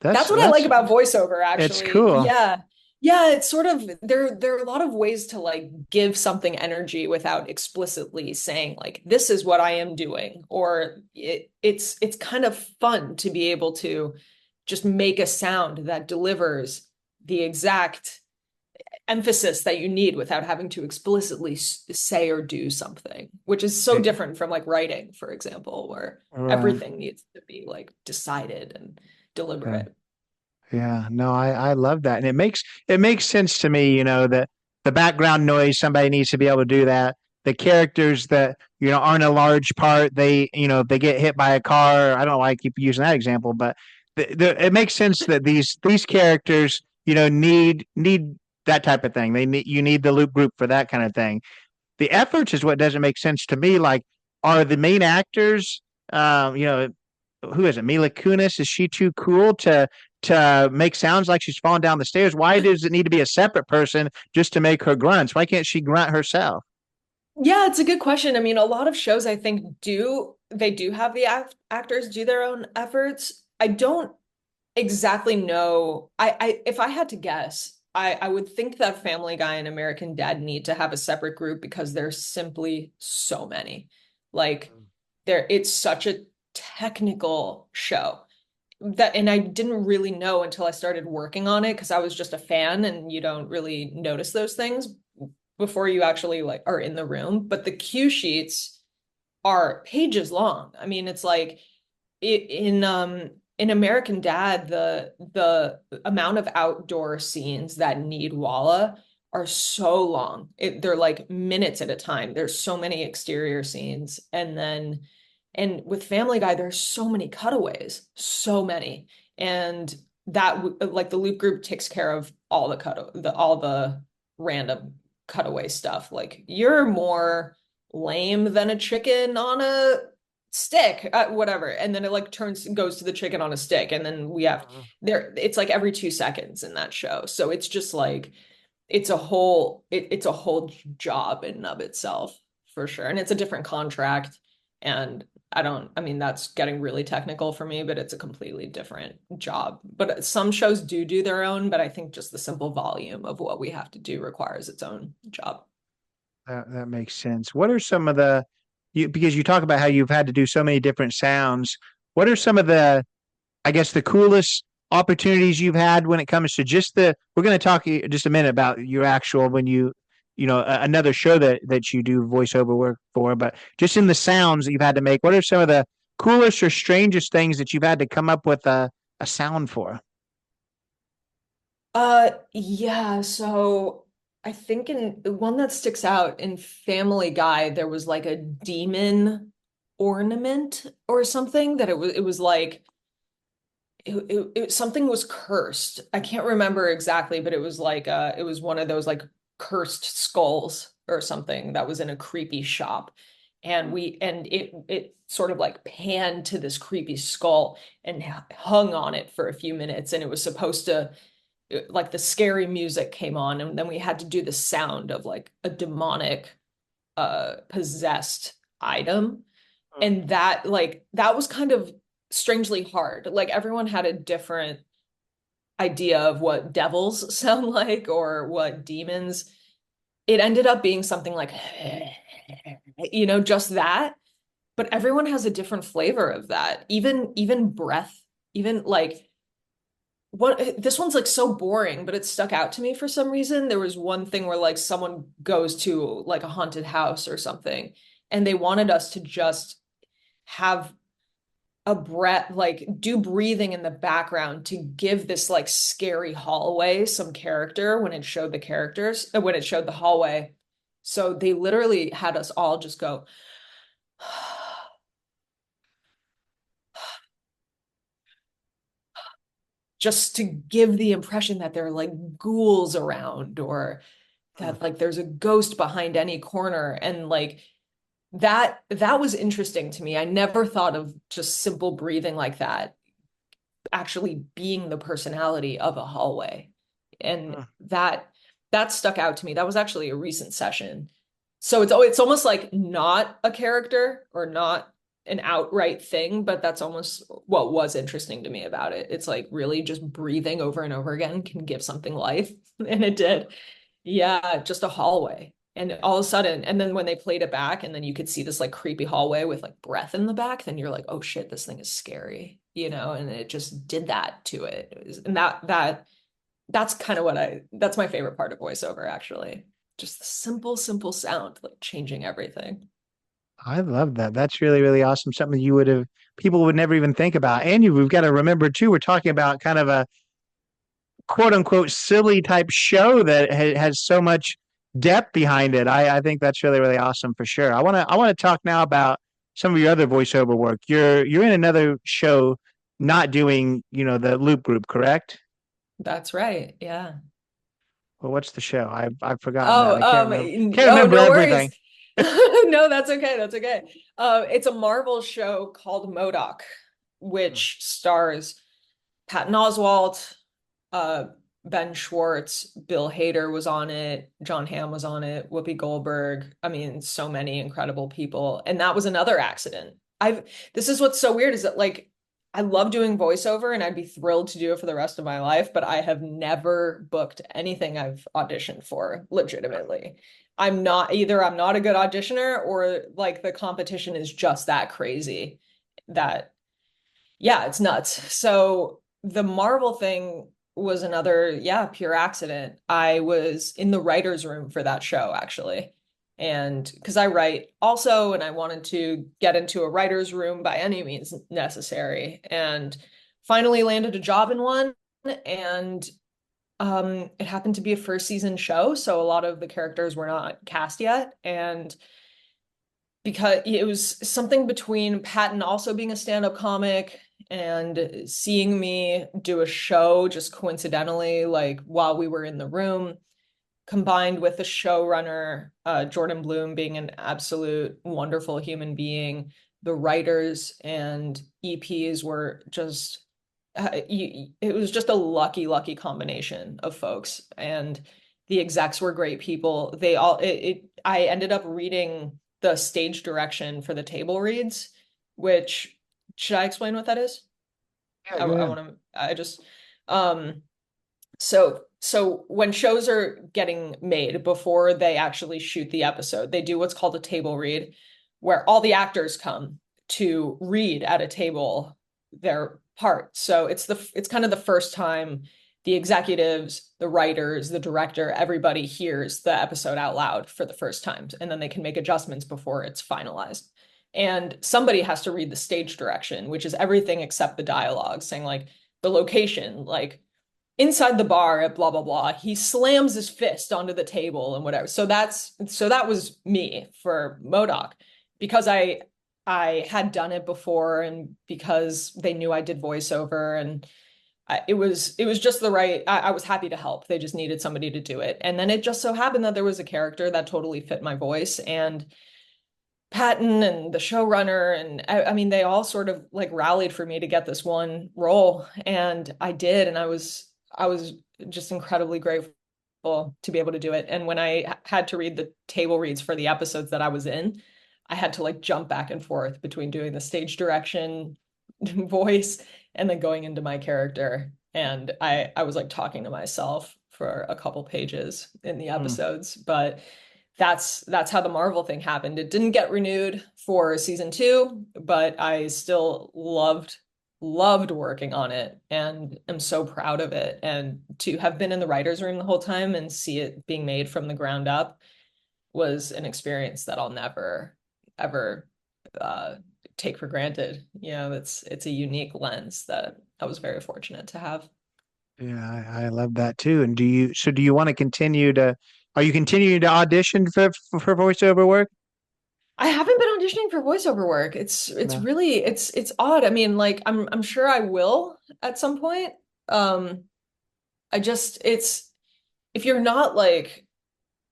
That's That's what I like that's about voiceover, it's actually. cool. Yeah. Yeah, it's sort of there are a lot of ways to like give something energy without explicitly saying like this is what I am doing or it's kind of fun to be able to just make a sound that delivers the exact emphasis that you need without having to explicitly say or do something, which is so Yeah, different from like writing, for example, where right. everything needs to be like decided and Yeah. deliberate. Yeah. No, I love that. And it makes sense to me, that the background noise, somebody needs to be able to do that. The characters that, aren't a large part, if they get hit by a car, I don't like keep using that example, but it makes sense that these characters, need that type of thing. You need the loop group for that kind of thing. The efforts is what doesn't make sense to me. Like, are the main actors, who is it? Mila Kunis? Is she too cool to make sounds like she's falling down the stairs? Why does it need to be a separate person just to make her grunts? Why can't she grunt herself? Yeah, it's a good question. I mean, a lot of shows I think do have the actors do their own efforts. I don't exactly know. I if I had to guess, I would think that Family Guy and American Dad need to have a separate group because there's simply so many. Like it's such a technical show that and I didn't really know until I started working on it because I was just a fan and you don't really notice those things before you actually like are in the room. But the cue sheets are pages long. I mean, it's like in American Dad, the amount of outdoor scenes that need Walla are so long. They're like minutes at a time. There's so many exterior scenes, and with Family Guy, there's so many cutaways, so many, and like the loop group takes care of all the random cutaway stuff. Like you're more lame than a chicken on a stick, whatever. And then it like goes to the chicken on a stick. And then we have Mhm. there, it's like every 2 seconds in that show. So it's just like, it's a whole job in and of itself for sure. And it's a different contract. And I mean, that's getting really technical for me, but it's a completely different job. But some shows do their own, but I think just the simple volume of what we have to do requires its own job. That makes sense. What are some of the because you talk about how you've had to do so many different sounds. What are some of the, I guess, the coolest opportunities you've had when it comes to just the, we're going to talk just a minute about your actual, when another show that you do voiceover work for, but just in the sounds that you've had to make, what are some of the coolest or strangest things that you've had to come up with a sound for? Yeah, so I think in the one that sticks out in Family Guy, there was like a demon ornament or something that it was like something was cursed. I can't remember exactly, but it was like it was one of those like cursed skulls or something that was in a creepy shop. And it sort of like panned to this creepy skull and hung on it for a few minutes, and it was supposed to, like, the scary music came on, and then we had to do the sound of like a demonic possessed item. And that was kind of strangely hard. Like, everyone had a different idea of what devils sound like or what demons. It ended up being something like just that, but everyone has a different flavor of that. Even breath, even like what this one's like so boring, but it stuck out to me for some reason. There was one thing where like someone goes to like a haunted house or something, and they wanted us to just have a breath, like do breathing in the background to give this like scary hallway some character when it showed the characters, when it showed the hallway. So they literally had us all just go just to give the impression that there are like ghouls around, or that like there's a ghost behind any corner. And like that was interesting to me. I never thought of just simple breathing like that actually being the personality of a hallway. And that stuck out to me. That was actually a recent session. So it's almost like not a character or not an outright thing, but that's almost what was interesting to me about it. It's like really just breathing over and over again can give something life. And it did. Yeah, just a hallway. And all of a sudden, and then when they played it back, and then you could see this like creepy hallway with like breath in the back, then you're like, oh shit, this thing is scary, and it just did that to it. And that's kind of that's my favorite part of voiceover, actually. Just the simple sound, like changing everything. I love that. That's really, really awesome. Something people would never even think about. And we've got to remember too, we're talking about kind of a quote unquote silly type show that has so much depth behind it. I think that's really, really awesome for sure. I want to talk now about some of your other voiceover work. You're in another show, not doing, the Loop Group, correct? That's right. Yeah. Well, what's the show? I've forgotten that. Oh, I can't remember. Can't oh, remember no worries. everything. No, that's okay. That's okay. It's a Marvel show called Modoc, which stars Patton Oswalt, uh, Ben Schwartz, Bill Hader was on it, John Hamm was on it, Whoopi Goldberg. I mean, so many incredible people. And that was another accident. This is what's so weird, is that like I love doing voiceover and I'd be thrilled to do it for the rest of my life, but I have never booked anything I've auditioned for legitimately. I'm not a good auditioner, or like the competition is just that crazy that, yeah, it's nuts. So the Marvel thing was another, yeah, pure accident. I was in the writer's room for that show, actually. And because I write also, and I wanted to get into a writer's room by any means necessary, and finally landed a job in one. And it happened to be a first season show, so a lot of the characters were not cast yet. And because it was something between Patton also being a stand-up comic and seeing me do a show just coincidentally, like while we were in the room, combined with the showrunner, Jordan Bloom, being an absolute wonderful human being. The writers and EPs were just, it was just a lucky combination of folks. And The execs were great people. They all I ended up reading the stage direction for the table reads, which should I explain what that is? Yeah, I, go I ahead. want to I just um so when shows are getting made before they actually shoot the episode, they do what's called a table read, where all the actors come to read at a table their part. So it's kind of the first time the executives, the writers, the director, everybody hears the episode out loud for the first time, and then they can make adjustments before it's finalized. And somebody has to read the stage direction, which is everything except the dialogue, saying like the location, like inside the bar at blah blah blah, he slams his fist onto the table and whatever. So that was me for Modoc, because I had done it before, and because they knew I did voiceover, and it was just the right. I was happy to help. They just needed somebody to do it, and then it just so happened that there was a character that totally fit my voice, and Patton and the showrunner, and I mean they all sort of like rallied for me to get this one role, and I did, and I was just incredibly grateful to be able to do it. And when I had to read the table reads for the episodes that I was in, I had to like jump back and forth between doing the stage direction voice and then going into my character, and I was like talking to myself for a couple pages in the Hmm. episodes, but that's how the Marvel thing happened. It didn't get renewed for season two, but I still loved working on it and am so proud of it. And to have been in the writer's room the whole time and see it being made from the ground up was an experience that I'll never ever uh, take for granted. It's a unique lens that I was very fortunate to have. Yeah, I love that too. And do you want to continue to, are you continuing to audition for voiceover work? I haven't been auditioning for voiceover work. It's No. really it's odd. I mean, like I'm sure I will at some point. Um, I just it's if you're not like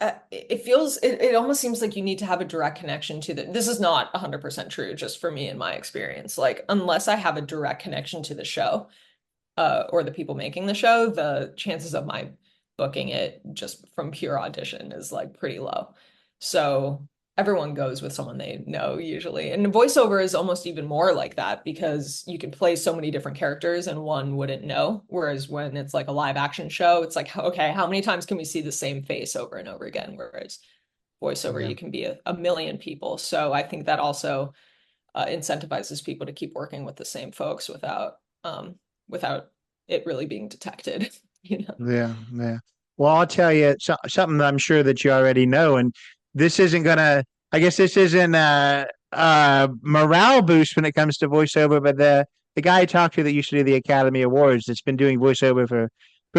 it almost seems like you need to have a direct connection to the this is not 100% true just for me in my experience. Like unless I have a direct connection to the show, or the people making the show, the chances of my booking it just from pure audition is like pretty low. So everyone goes with someone they know usually. And voiceover is almost even more like that because you can play so many different characters and one wouldn't know. Whereas when it's like a live action show, it's like, okay, how many times can we see the same face over and over again? Whereas voiceover, Yeah. you can be a million people. So I think that also incentivizes people to keep working with the same folks without it really being detected, you know. Yeah. Yeah. Well, I'll tell you something that I'm sure that you already know, and this isn't gonna. I guess this isn't a morale boost when it comes to voiceover, but the guy I talked to that used to do the Academy Awards that's been doing voiceover for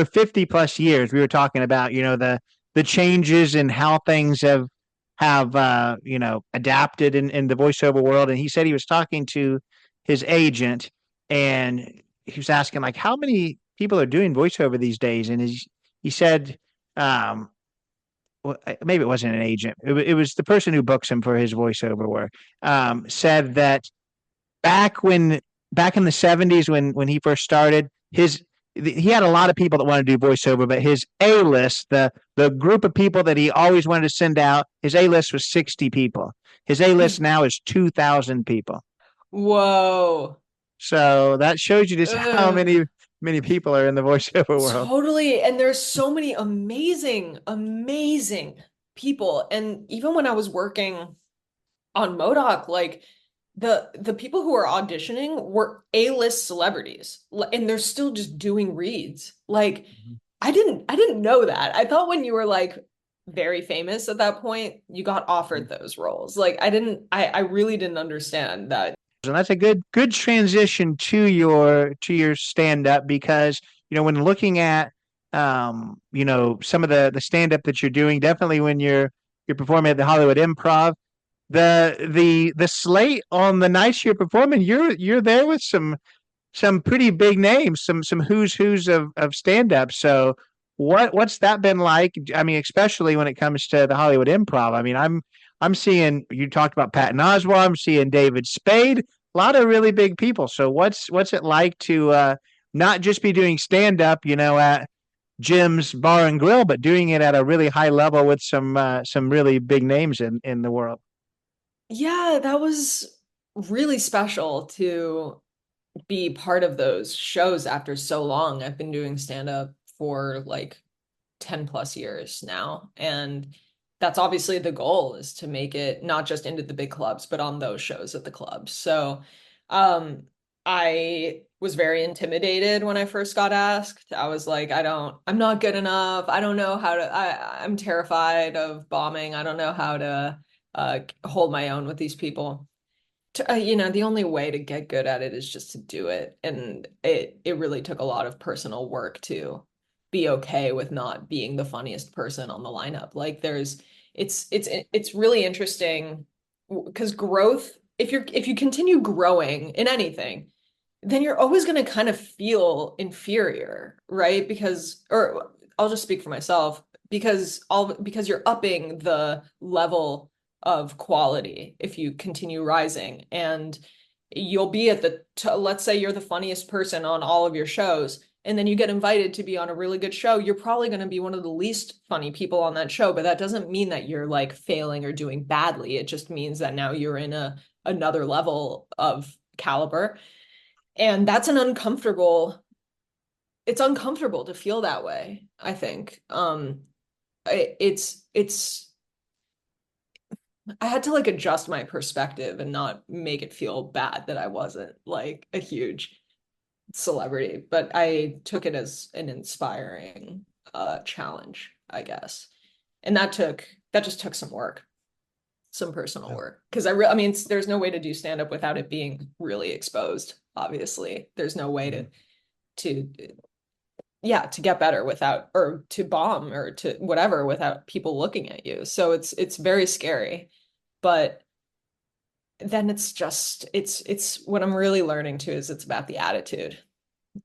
50 plus years. We were talking about the changes in how things have adapted in the voiceover world, and he said he was talking to his agent, and he was asking like how many people are doing voiceover these days, and he said, um, well, maybe it wasn't an agent, it was the person who books him for his voiceover work, said that back when back in the 70s when he first started he had a lot of people that wanted to do voiceover, but his A list, the group of people that he always wanted to send out, his A list was 60 people. His A list now is 2,000 people. Whoa. So that shows you just how Ugh. many people are in the voiceover world. Totally. And there's so many amazing people. And even when I was working on Modoc, like the people who are auditioning were A-list celebrities, and they're still just doing reads. Like I didn't know that. I thought when you were like very famous at that point, you got offered those roles. Like I really didn't understand that. And that's a good transition to your stand up, because when looking at some of the stand up that you're doing, definitely when you're performing at the Hollywood Improv, the slate on the nights you're performing, you're there with some pretty big names, some who's of stand up. So what's that been like? I mean, especially when it comes to the Hollywood Improv. I mean, I'm seeing, you talked about Patton Oswalt, I'm seeing David Spade, a lot of really big people. So what's it like to not just be doing stand up, at Jim's Bar and Grill, but doing it at a really high level with some really big names in the world. Yeah, that was really special to be part of those shows after so long. I've been doing stand-up for like 10 plus years now. And that's obviously the goal, is to make it not just into the big clubs, but on those shows at the clubs. So um I was very intimidated when I first got asked. I was like, I'm not good enough. I don't know how to, I'm terrified of bombing. I don't know how to hold my own with these people. The only way to get good at it is just to do it. And it really took a lot of personal work to be okay with not being the funniest person on the lineup. Like it's really interesting because growth, if you continue growing in anything, then you're always going to kind of feel inferior, right? Or I'll just speak for myself, because you're upping the level of quality if you continue rising. And you'll be at let's say you're the funniest person on all of your shows, and then you get invited to be on a really good show. You're probably going to be one of the least funny people on that show, but that doesn't mean that you're like failing or doing badly. It just means that now you're in another level of caliber. And it's uncomfortable to feel that way, I think. It's I had to like adjust my perspective and not make it feel bad that I wasn't like a huge celebrity, but I took it as an inspiring challenge, I guess. And that just took some work, some personal work. Because I mean, there's no way to do stand up without it being really exposed, obviously. There's no way to yeah, to get better without, or to bomb, or to whatever without people looking at you. So it's very scary. But then it's what I'm really learning too, is it's about the attitude.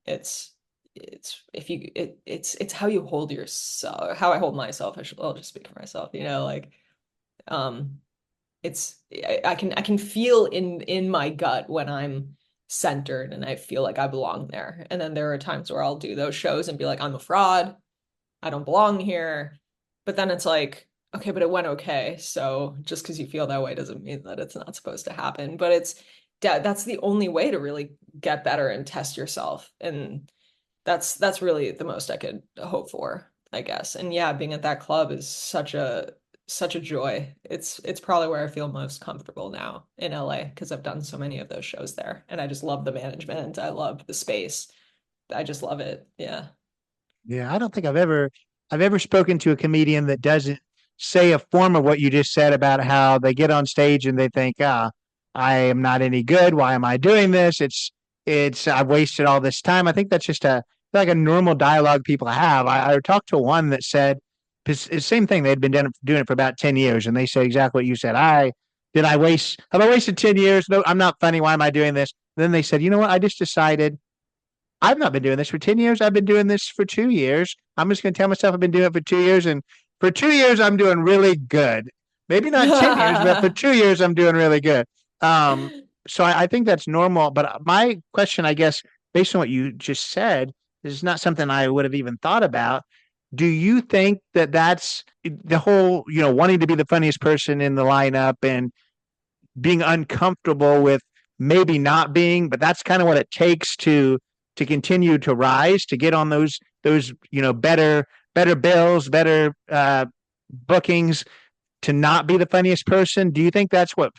It's it's if you it's how you hold yourself, how I hold myself. I'll just speak for myself, like um I can feel in my gut when I'm centered and I feel like I belong there. And then there are times where I'll do those shows and be like, I'm a fraud. I don't belong here. But then it's like, okay, but it went okay. So just because you feel that way doesn't mean that it's not supposed to happen. But that's the only way to really get better and test yourself. And that's really the most I could hope for, I guess. And yeah, being at that club is such a joy. It's probably where I feel most comfortable now in LA, because I've done so many of those shows there. And I just love the management. I love the space. I just love it. Yeah. Yeah, I don't think I've ever spoken to a comedian that doesn't say a form of what you just said about how they get on stage and they think, I am not any good. Why am I doing this? It's I've wasted all this time. I think that's just like a normal dialogue people have. I talked to one that said it's the same thing. They'd been doing it for about 10 years, and they said exactly what you said. Have I wasted 10 years? No, I'm not funny. Why am I doing this? Then they said, you know what? I just decided I've not been doing this for 10 years. I've been doing this for 2 years. I'm just going to tell myself I've been doing it for 2 years. And for 2 years, I'm doing really good. Maybe not 10 years, but for 2 years, I'm doing really good. Um, so I think that's normal. But my question, I guess, based on what you just said, is not something I would have even thought about. Do you think that that's the whole, wanting to be the funniest person in the lineup and being uncomfortable with maybe not being, but that's kind of what it takes to continue to rise, to get on those better bills, better bookings, to not be the funniest person? Do you think that's what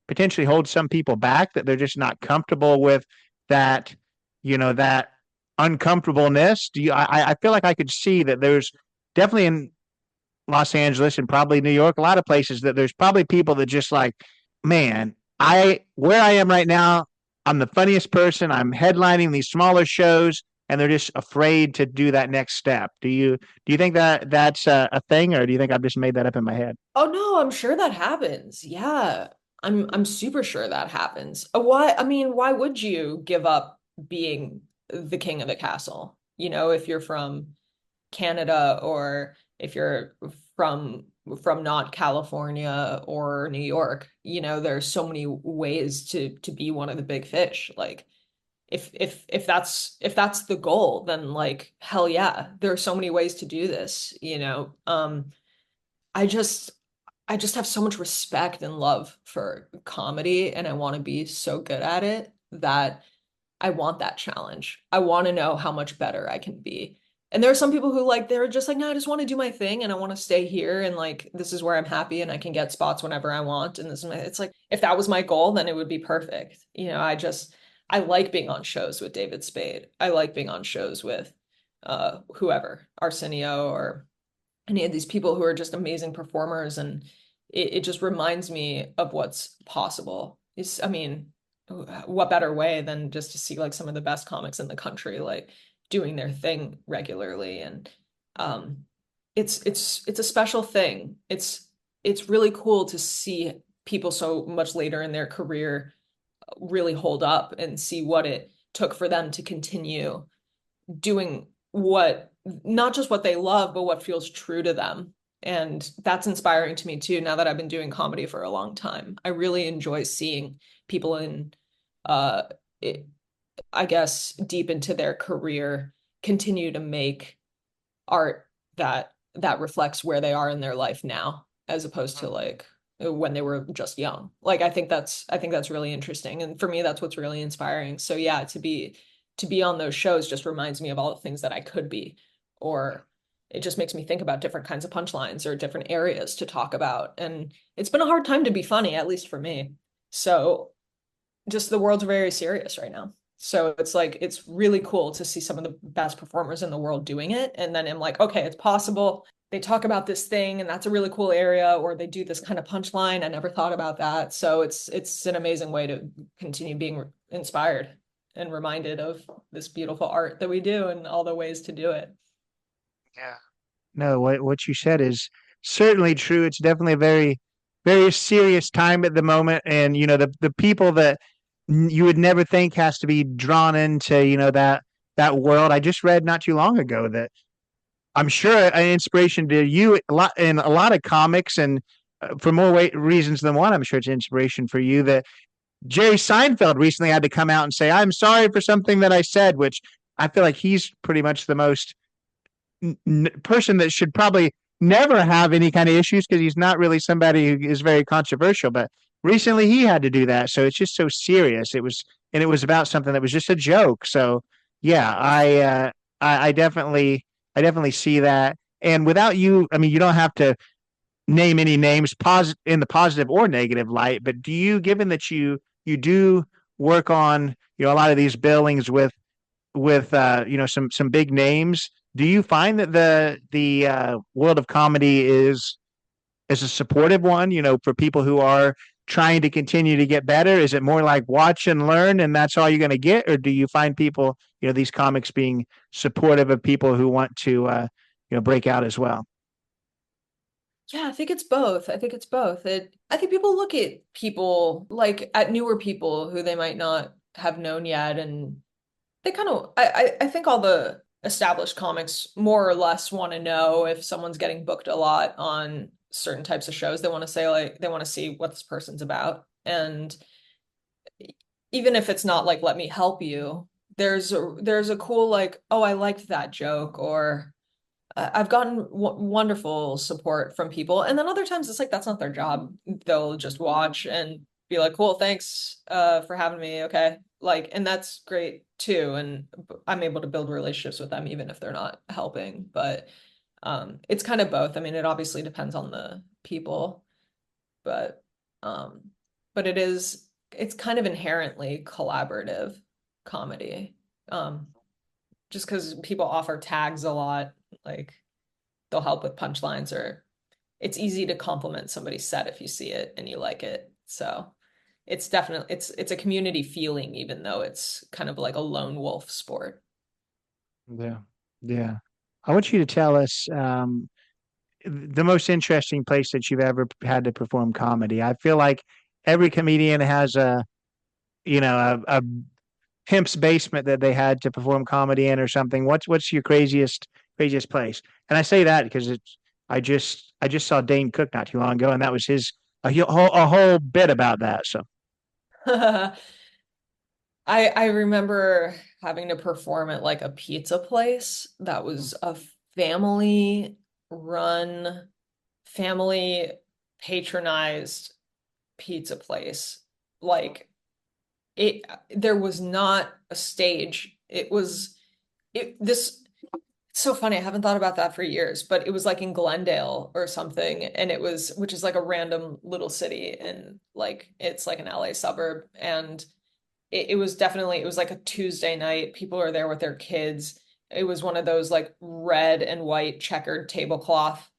potentially holds some people back, that they're just not comfortable with that, that uncomfortableness? I feel like I could see that there's definitely in Los Angeles and probably New York, a lot of places, that there's probably people that just like, man, where I am right now, I'm the funniest person. I'm headlining these smaller shows, and they're just afraid to do that next step. Do you think that that's a thing, or do you think I've just made that up in my head? Oh no, I'm sure that happens. Yeah. I'm super sure that happens. Why, I mean, why would you give up being the king of the castle? If you're from Canada, or if you're from not California or New York, there's so many ways to be one of the big fish. Like if that's the goal, then like hell yeah, there are so many ways to do this, you know. I just I just have so much respect and love for comedy, and I want to be so good at it that I want that challenge. I want to know how much better I can be. And there are some people who like they're just like, no, I just want to do my thing and I want to stay here and like this is where I'm happy and I can get spots whenever I want. And this is my it's like if that was my goal, then it would be perfect. You know, I like being on shows with David Spade. I like being on shows with whoever, Arsenio or any of these people who are just amazing performers and it just reminds me of what's possible. It's, I mean, what better way than just to see like some of the best comics in the country like doing their thing regularly and um it's a special thing. It's really cool to see people so much later in their career really hold up and see what it took for them to continue doing what not just what they love, but what feels true to them. And that's inspiring to me too, now that I've been doing comedy for a long time. I really enjoy seeing people in uh it, I guess deep into their career continue to make art that reflects where they are in their life now, as opposed to like when they were just young. Like I think that's really interesting. And for me, that's what's really inspiring. So yeah, to be on those shows just reminds me of all the things that I could be, or it just makes me think about different kinds of punchlines or different areas to talk about. And it's been a hard time to be funny, at least for me. So just the world's very serious right now. So it's like it's really cool to see some of the best performers in the world doing it. And then I'm like, okay, it's possible. They talk about this thing and that's a really cool area, or they do this kind of punchline. I never thought about that. So it's an amazing way to continue being inspired and reminded of this beautiful art that we do and all the ways to do it. Yeah. No, what you said is certainly true. It's definitely a very serious time at the moment, and the people that you would never think has to be drawn into that world. I just read not too long ago that I'm sure an inspiration to you a lot in a lot of comics, and for more reasons than one, I'm sure it's inspiration for you that Jerry Seinfeld recently had to come out and say, "I'm sorry for something that I said," which I feel like he's pretty much the most person that should probably never have any kind of issues because he's not really somebody who is very controversial. But recently he had to do that, so it's just so serious. And it was about something that was just a joke. So yeah, I definitely see that. And without you, I mean, you don't have to name any names in the positive or negative light. But do you, given that you do work on a lot of these billings with some big names, do you find that the world of comedy is a supportive one, for people who are trying to continue to get better? Is it more like watch and learn and that's all you're going to get, or do you find people, these comics being supportive of people who want to break out as well? Yeah, I think it's both. I think it's both. I think people look at people like at newer people who they might not have known yet, and they kind of I think all the established comics more or less want to know if someone's getting booked a lot on certain types of shows. They want to say like they want to see what this person's about. And even if it's not like let me help you, there's a cool like, oh, I liked that joke, or I've gotten wonderful support from people. And then other times it's like that's not their job. They'll just watch and be like, cool, thanks for having me. Okay. Like, and that's great too. And I'm able to build relationships with them even if they're not helping. But it's kind of both. I mean, it obviously depends on the people, but um but it's kind of inherently collaborative comedy. Um just because people offer tags a lot, like they'll help with punchlines, or it's easy to compliment somebody's set if you see it and you like it. So it's definitely it's a community feeling, even though it's kind of like a lone wolf sport. Yeah. Yeah. I want you to tell us the most interesting place that you've ever had to perform comedy. I feel like every comedian has a pimp's basement that they had to perform comedy in or something. What's your craziest place? And I say that because I just saw Dane Cook not too long ago, and that was his a whole bit about that. So I I remember having to perform at like a pizza place that was a family run, family patronized pizza place. Like it, there was not a stage. It was this it's so funny. I haven't thought about that for years, but it was like in Glendale or something, and it was which is like a random little city and like it's like an LA suburb, and it was definitely it was like a Tuesday night. People are there with their kids. It was one of those like red and white checkered tablecloth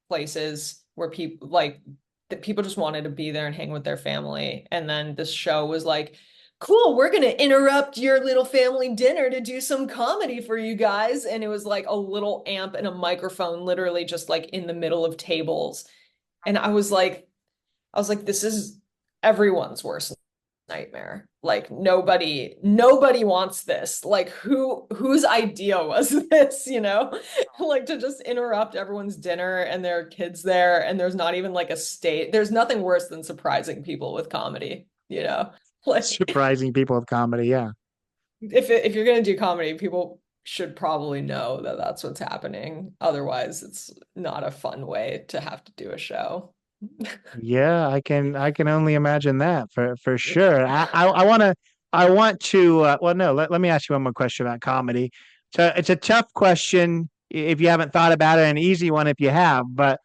places where people like that people just wanted to be there and hang with their family. And then this show was like, cool, we're gonna interrupt your little family dinner to do some comedy for you guys. And it was like a little amp and a microphone literally just like in the middle of tables. And I was like, this is everyone's worst nightmare. Like nobody wants this. Like whose idea was this, you know? Like to just interrupt everyone's dinner and there are kids there and there's not even like a state. There's nothing worse than surprising people with comedy, you know? Like Surprising people with comedy. Yeah. if you're gonna do comedy, people should probably know that that's what's happening. Otherwise, it's not a fun way to have to do a show. Yeah, I can only imagine that for sure. I want to well no, let me ask you one more question about comedy. So it's a tough question if you haven't thought about it, an easy one if you have, but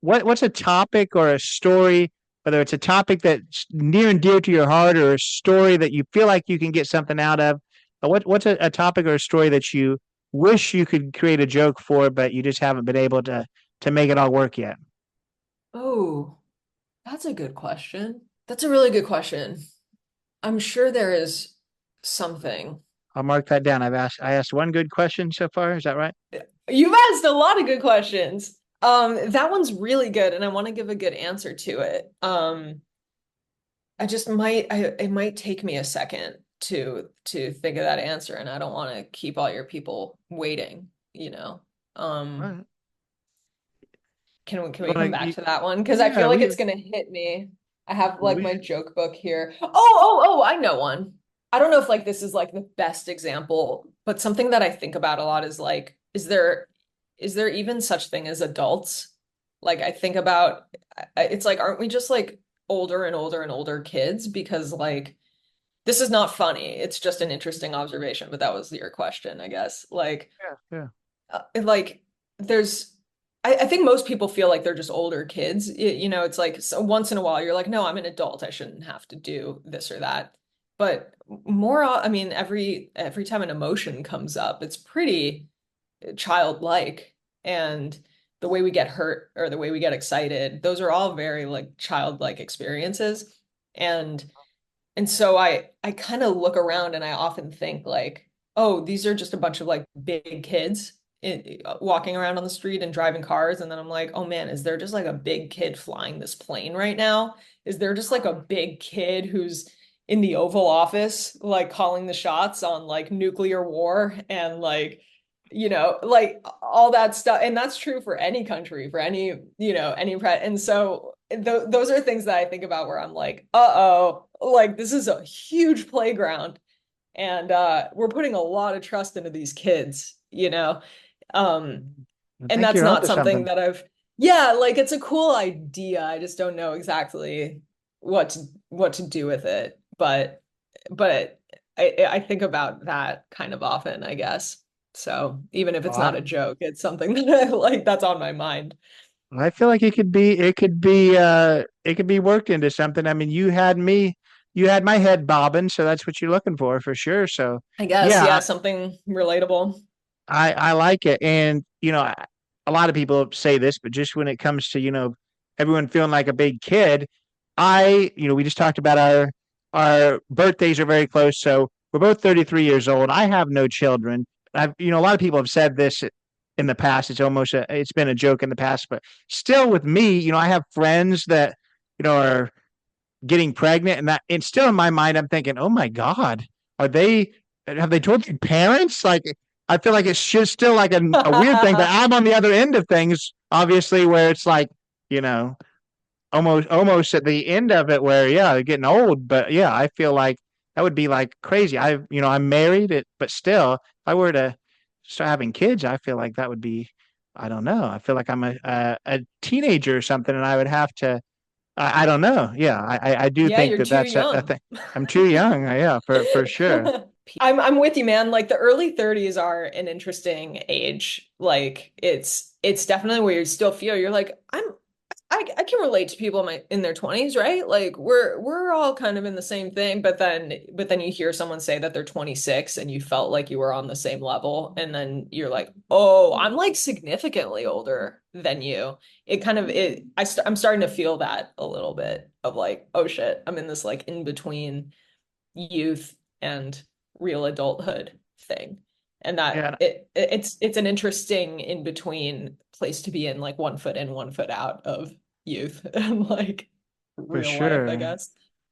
what's a topic or a story, whether it's a topic that's near and dear to your heart or a story that you feel like you can get something out of? What's a topic or a story that you wish you could create a joke for, but you just haven't been able to make it all work yet? Oh, that's a good question. That's a really good question. I'm sure there is something. I'll mark that down. I asked one good question so far. Is that right? You've asked a lot of good questions. That one's really good, and I want to give a good answer to it. It might take me a second to think of that answer, and I don't want to keep all your people waiting, you know. All Um, right. can You we come wanna, back you, to that one? Because I yeah, feel like it's gonna hit me. I have like we my joke book here. Oh, I know one. I don't know if like this is like the best example, but something that I think about a lot is like, is there even such thing as adults? Like I think about it's like, aren't we just like older and older and older kids? Because like this is not funny. It's just an interesting observation, but that was your question, I guess. yeah, yeah. Like there's I think most people feel like they're just older kids. You know, it's like so once in a while you're like, no, I'm an adult. I shouldn't have to do this or that. But I mean, every time an emotion comes up, it's pretty childlike. And the way we get hurt or the way we get excited, those are all very like childlike experiences. And so I kind of look around and I often think like, oh, these are just a bunch of like big kids walking around on the street and driving cars. And then I'm like, oh man, is there just like a big kid flying this plane right now? Is there just like a big kid who's in the Oval Office, like calling the shots on like nuclear war and like, you know, like all that stuff. And that's true for any country, for any, you know, any pre. And so those are things that I think about where I'm like, uh-oh, like this is a huge playground and we're putting a lot of trust into these kids, you know. Um I and think that's you're not onto something something. that I've yeah, like it's a cool idea. I just don't know exactly what to do with it. But I think about that kind of often, I guess. So even if Oh, it's not a joke, it's something that I like that's on my mind. I feel like it could be worked into something. I mean, you had my head bobbing, so that's what you're looking for sure. So I guess, yeah, yeah, something relatable. I like it. And, a lot of people say this, but just when it comes to, everyone feeling like a big kid, we just talked about our birthdays are very close. So we're both 33 years old. I have no children. A lot of people have said this in the past. It's been a joke in the past, but still with me, I have friends that, are getting pregnant and still in my mind, I'm thinking, oh my God, are they, have they told their parents? Like, I feel like it's just still like a weird thing, but I'm on the other end of things, obviously, where it's like, you know, almost at the end of it where, yeah, they're getting old. But yeah, I feel like that would be like crazy. I'm married, but still, if I were to start having kids, I feel like that would be, I don't know. I feel like I'm a teenager or something, and I would have to. I don't know. Yeah, I do Yeah, think you're that too that's a young. thing. I'm too young. Yeah, for sure. I'm with you, man. Like the early 30s are an interesting age. Like it's definitely where you still feel you're like I can relate to people in their 20s, right? Like we're all kind of in the same thing, but then you hear someone say that they're 26 and you felt like you were on the same level, and then you're like, "Oh, I'm like significantly older than you." It kind of I'm starting to feel that a little bit of like, "Oh shit, I'm in this like in between youth and real adulthood thing." And that Yeah, it's an interesting in between place to be in, like one foot in, one foot out of youth and like for real life, I sure. guess.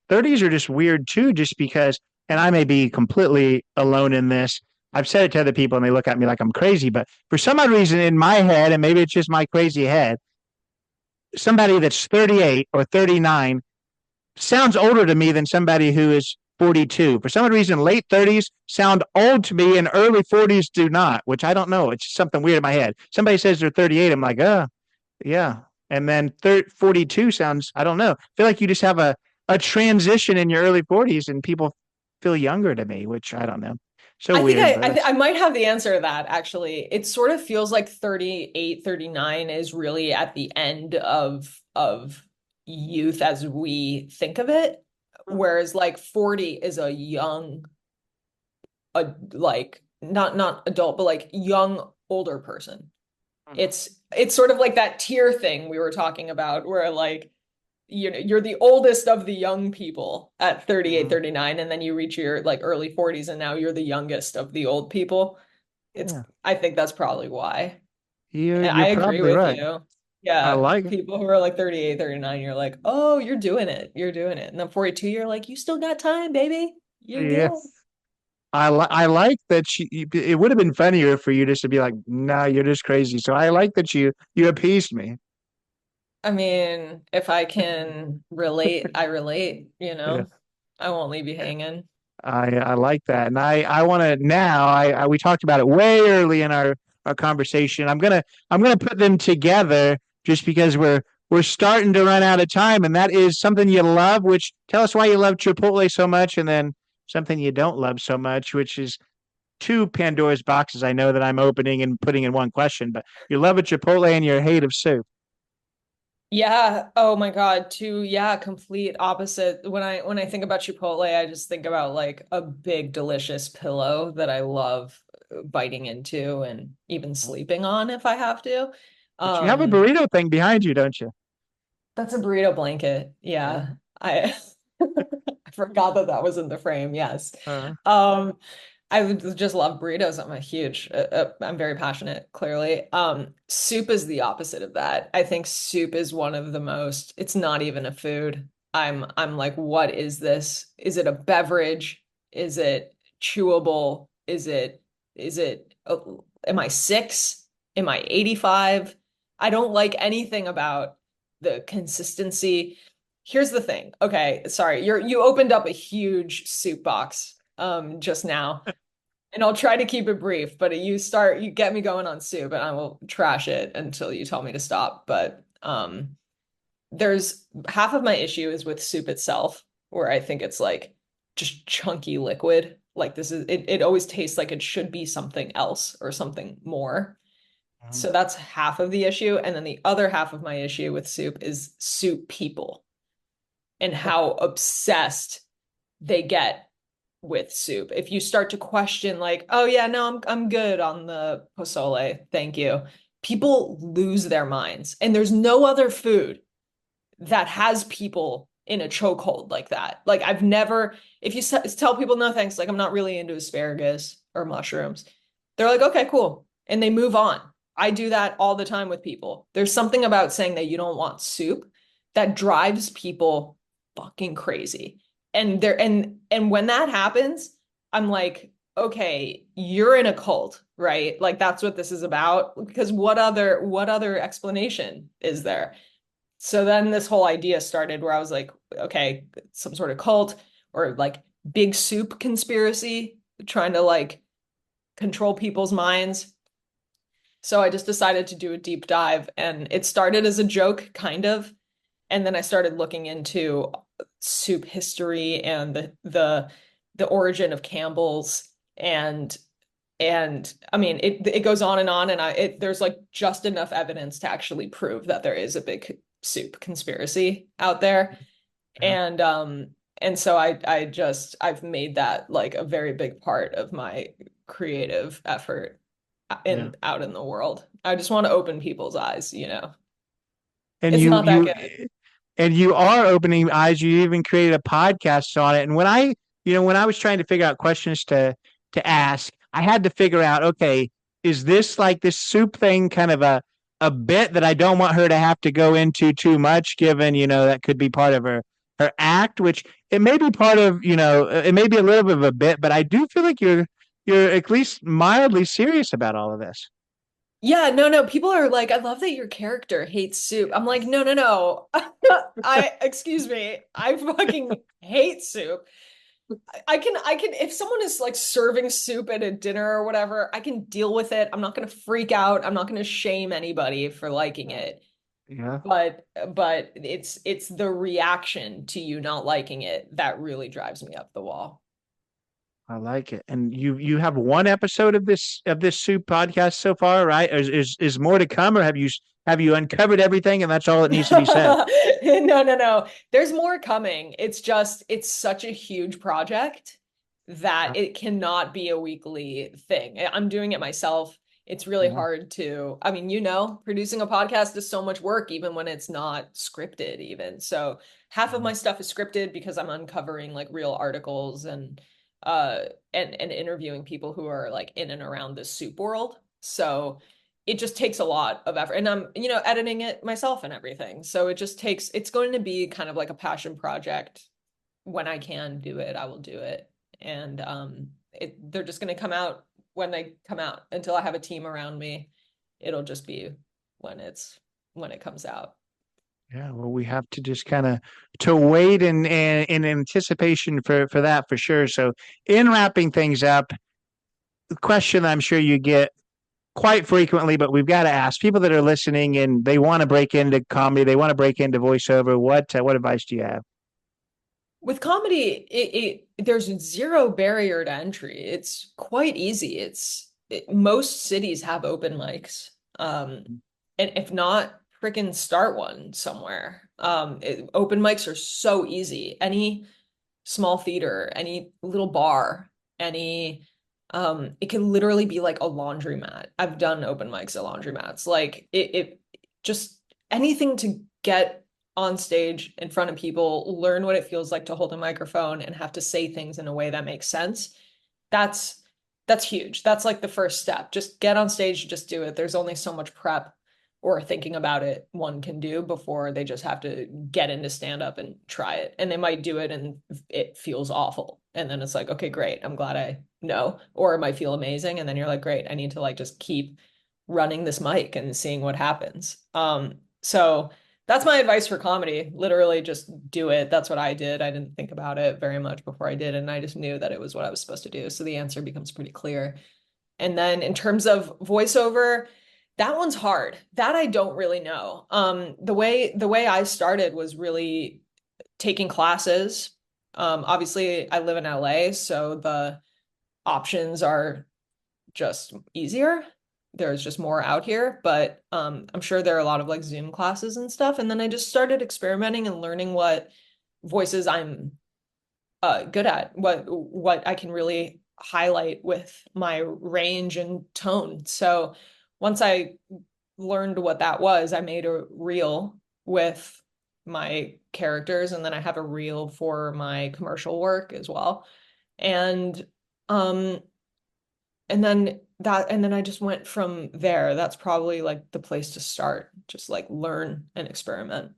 30s are just weird too, just because, and I may be completely alone in this. I've said it to other people and they look at me like I'm crazy, but for some odd reason in my head, and maybe it's just my crazy head, somebody that's 38 or 39 sounds older to me than somebody who is 42. For some reason, late 30s sound old to me and early 40s do not, which I don't know. It's just something weird in my head. Somebody says they're 38. I'm like, yeah. And then 42 sounds, I don't know. I feel like you just have a transition in your early 40s and people feel younger to me, which I don't know. So I think weird, but I that's might have the answer to that actually. It sort of feels like 38, 39 is really at the end of youth as we think of it, whereas like 40 is a young, like not adult, but like young older person. It's sort of like that tier thing we were talking about where like you're the oldest of the young people at 38, Mhm. 39, and then you reach your like early 40s and now you're the youngest of the old people. It's Yeah. I think that's probably why. You're And you're I agree probably with right. you. I Yeah, like it. people who are like 38, 39, you're like, "Oh, you're doing it. You're doing it." And then 42, you're like, "You still got time, baby. You're Yeah. good." I like that it would have been funnier for you just to be like, nah, you're just crazy. So I like that you appeased me. I mean, if I can relate, I relate, Yeah. I won't leave you hanging. I like that. And I want to now, we talked about it way early in our conversation. I'm gonna put them together just because we're starting to run out of time. And that is something you love, which tell us why you love Chipotle so much, and then something you don't love so much, which is two Pandora's boxes I know that I'm opening and putting in one question, but your love of Chipotle and your hate of soup. Yeah. Oh my God. Yeah, complete opposite. When I think about Chipotle, I just think about like a big, delicious pillow that I love biting into and even sleeping on if I have to. But you have a Um, burrito thing behind you, don't you? that's a burrito blanket. Yeah. Yeah. I I forgot that that was in the frame. Yes. Uh, Um, I would just love burritos. I'm very passionate, clearly. Soup is the opposite of that. I think soup is one of the most, it's not even a food. I'm like, what is this? Is it a beverage? Is it chewable? Am I six? Am I 85? I don't like anything about the consistency. Here's the thing. Okay, sorry. You opened up a huge soup box just now. And I'll try to keep it brief, but you get me going on soup and I will trash it until you tell me to stop. But there's half of my issue is with soup itself, where I think it's like just chunky liquid. Like it always tastes like it should be something else or something more. So that's half of the issue. And then the other half of my issue with soup is soup people and how obsessed they get with soup. If you start to question like, "Oh yeah, no, I'm good on the pozole. Thank you." People lose their minds. And there's no other food that has people in a chokehold like that. Like I've never if you tell people no thanks, like I'm not really into asparagus or mushrooms. They're like, "Okay, cool." And they move on. I do that all the time with people. There's something about saying that you don't want soup that drives people fucking crazy. And when that happens, I'm like, okay, you're in a cult, right? Like that's what this is about. Because what other explanation is there? So then this whole idea started where I was like, okay, some sort of cult or like big soup conspiracy, trying to like control people's minds. So I just decided to do a deep dive, and it started as a joke, kind of, and then I started looking into soup history and the origin of Campbell's, and I mean it goes on, and there's like just enough evidence to actually prove that there is a big soup conspiracy out there. Yeah. And and so I've made that like a very big part of my creative effort Yeah. in out in the world. I just want to open people's eyes, you know. And It's you not that you good. and you are opening eyes. You even created a podcast on it. And when I was trying to figure out questions to ask, I had to figure out, okay, is this like this soup thing kind of a bit that I don't want her to have to go into too much, given, that could be part of her act, which it may be part of, it may be a little bit of a bit, but I do feel like you're at least mildly serious about all of this. Yeah, no, no. People are like, I love that your character hates soup. I'm like, no, no, no. Excuse me. I fucking hate soup. If someone is like serving soup at a dinner or whatever, I can deal with it. I'm not gonna freak out. I'm not gonna shame anybody for liking it. Yeah. But it's the reaction to you not liking it that really drives me up the wall. I like it. And you have one episode of this soup podcast so far, right? Is more to come, or have you uncovered everything and that's all that needs to be said? No, no, no. There's more coming. It's such a huge project Yeah. that it cannot be a weekly thing. I'm doing it myself. It's really Yeah. hard to, I mean, producing a podcast is so much work, even when it's not scripted, even. So half of Yeah. my stuff is scripted because I'm uncovering like real articles uh and interviewing people who are like in and around the soup world. So it just takes a lot of effort, and I'm editing it myself and everything, so it's going to be kind of like a passion project. When I can do it, I will do it. And they're just going to come out when they come out. Until I have a team around me, it'll just be when it comes out. Yeah, well, we have to just kind of to wait and in anticipation for that for sure. So, in wrapping things up, the question I'm sure you get quite frequently, but we've got to ask people that are listening and they want to break into comedy, they want to break into voiceover. What advice do you have? With comedy, there's zero barrier to entry. It's quite easy. Most cities have open mics. And if not, freaking start one somewhere. Open mics are so easy. Any small theater, any little bar, it can literally be like a laundromat. I've done open mics at laundromats. Like it just anything to get on stage in front of people, learn what it feels like to hold a microphone and have to say things in a way that makes sense. That's that's huge. That's like the first step. Just get on stage, just do it. There's only so much prep or thinking about it one can do before they just have to get into stand up and try it. And they might do it and it feels awful. And then it's like, okay, great. I'm glad I know. Or it might feel amazing. And then you're like, great, I need to like just keep running this mic and seeing what happens. So that's my advice for comedy. Literally just do it. That's what I did. I didn't think about it very much before I did. And I just knew that it was what I was supposed to do. So the answer becomes pretty clear. And then in terms of voiceover, that one's hard. That I don't really know. The way I started was really taking classes. Obviously I live in LA, so the options are just easier. There's just more out here, but I'm sure there are a lot of like Zoom classes and stuff. And then I just started experimenting and learning what voices I'm good at, what I can really highlight with my range and tone. So once I learned what that was, I made a reel with my characters, and then I have a reel for my commercial work as well. And um and then I just went from there. That's probably like the place to start. Just like learn and experiment.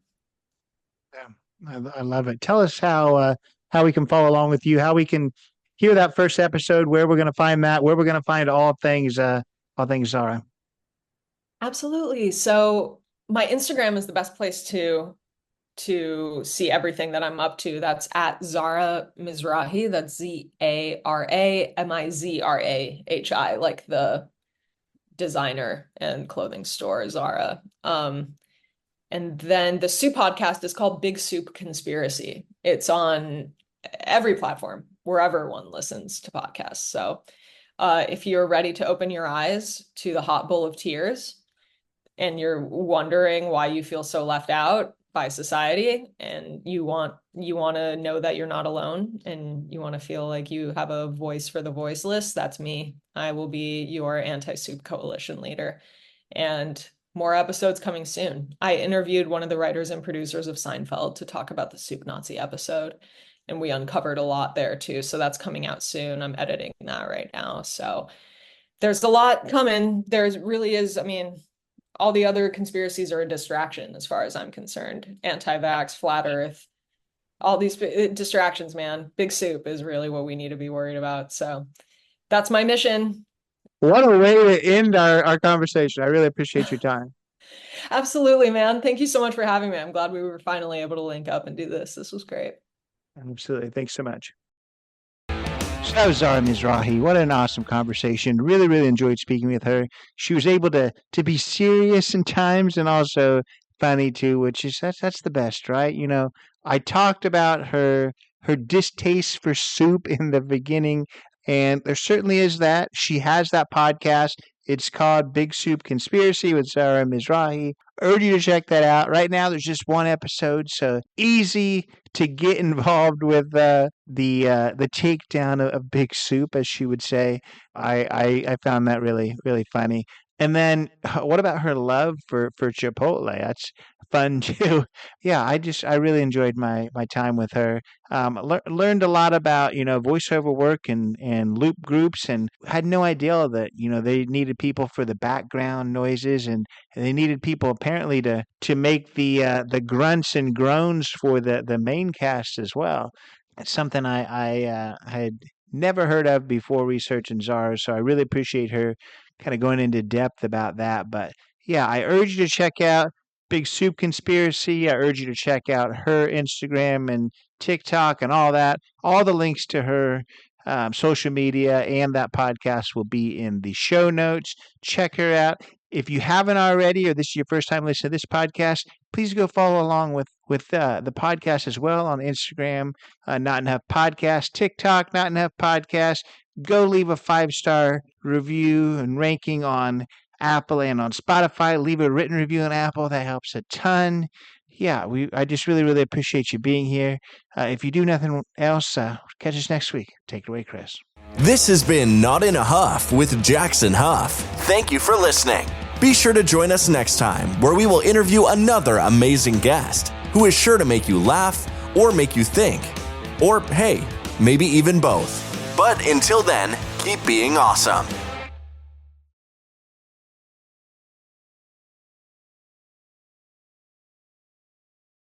Yeah, I love it. Tell us how we can follow along with you, how we can hear that first episode, where we're going to find that, where we're going to find all things Zara. Absolutely. So my Instagram is the best place to to see everything that I'm up to, that's at Zara Mizrahi. That's ZARA MIZRAHI, like the designer and clothing store Zara. And then the Soup podcast is called Big Soup Conspiracy. It's on every platform, wherever one listens to podcasts. So if you're ready to open your eyes to the hot bowl of tears and you're wondering why you feel so left out by society, and you want to know that you're not alone, and you want to feel like you have a voice for the voiceless, that's me. I will be your anti-soup coalition leader. And more episodes coming soon. I interviewed one of the writers and producers of Seinfeld to talk about the Soup Nazi episode, and we uncovered a lot there too. So that's coming out soon. I'm editing that right now. So there's a lot coming. There's really is, I mean, all the other conspiracies are a distraction as far as I'm concerned. Anti-vax, flat earth, all these distractions, man. Big Soup is really what we need to be worried about. So that's my mission. What a way to end our conversation. I really appreciate your time. Absolutely, man. Thank you so much for having me. I'm glad we were finally able to link up and do this. This was great. Absolutely. Thanks so much. So that was Zara Mizrahi. What an awesome conversation. Really, really enjoyed speaking with her. She was able to be serious in times and also funny too, which is that's the best, right? You know, I talked about her distaste for soup in the beginning, and there certainly is that. She has that podcast. It's called Big Soup Conspiracy with Zara Mizrahi. Urge you to check that out. Right now, there's just one episode, so easy to get involved with the takedown of Big Soup, as she would say. I found that really, really funny. And then, what about her love for Chipotle? That's fun too. Yeah, I really enjoyed my time with her. Learned a lot about voiceover work and loop groups, and had no idea that they needed people for the background noises, and they needed people apparently to make the grunts and groans for the main cast as well. It's something I had never heard of before researching Zara, so I really appreciate her kind of going into depth about that. But yeah, I urge you to check out Big Soup Conspiracy. I urge you to check out her Instagram and TikTok and all that. All the links to her social media and that podcast will be in the show notes. Check her out. If you haven't already, or this is your first time listening to this podcast, please go follow along with the podcast as well on Instagram, Not Enough Podcast, TikTok, Not Enough Podcast. Go leave a 5-star review and ranking on Apple and on Spotify. Leave a written review on Apple. That helps a ton. Yeah, I just really, really appreciate you being here. If you do nothing else, catch us next week. Take it away, Chris. This has been Not in a Huff with Jackson Huff. Thank you for listening. Be sure to join us next time, where we will interview another amazing guest who is sure to make you laugh or make you think. Or, hey, maybe even both. But until then, keep being awesome.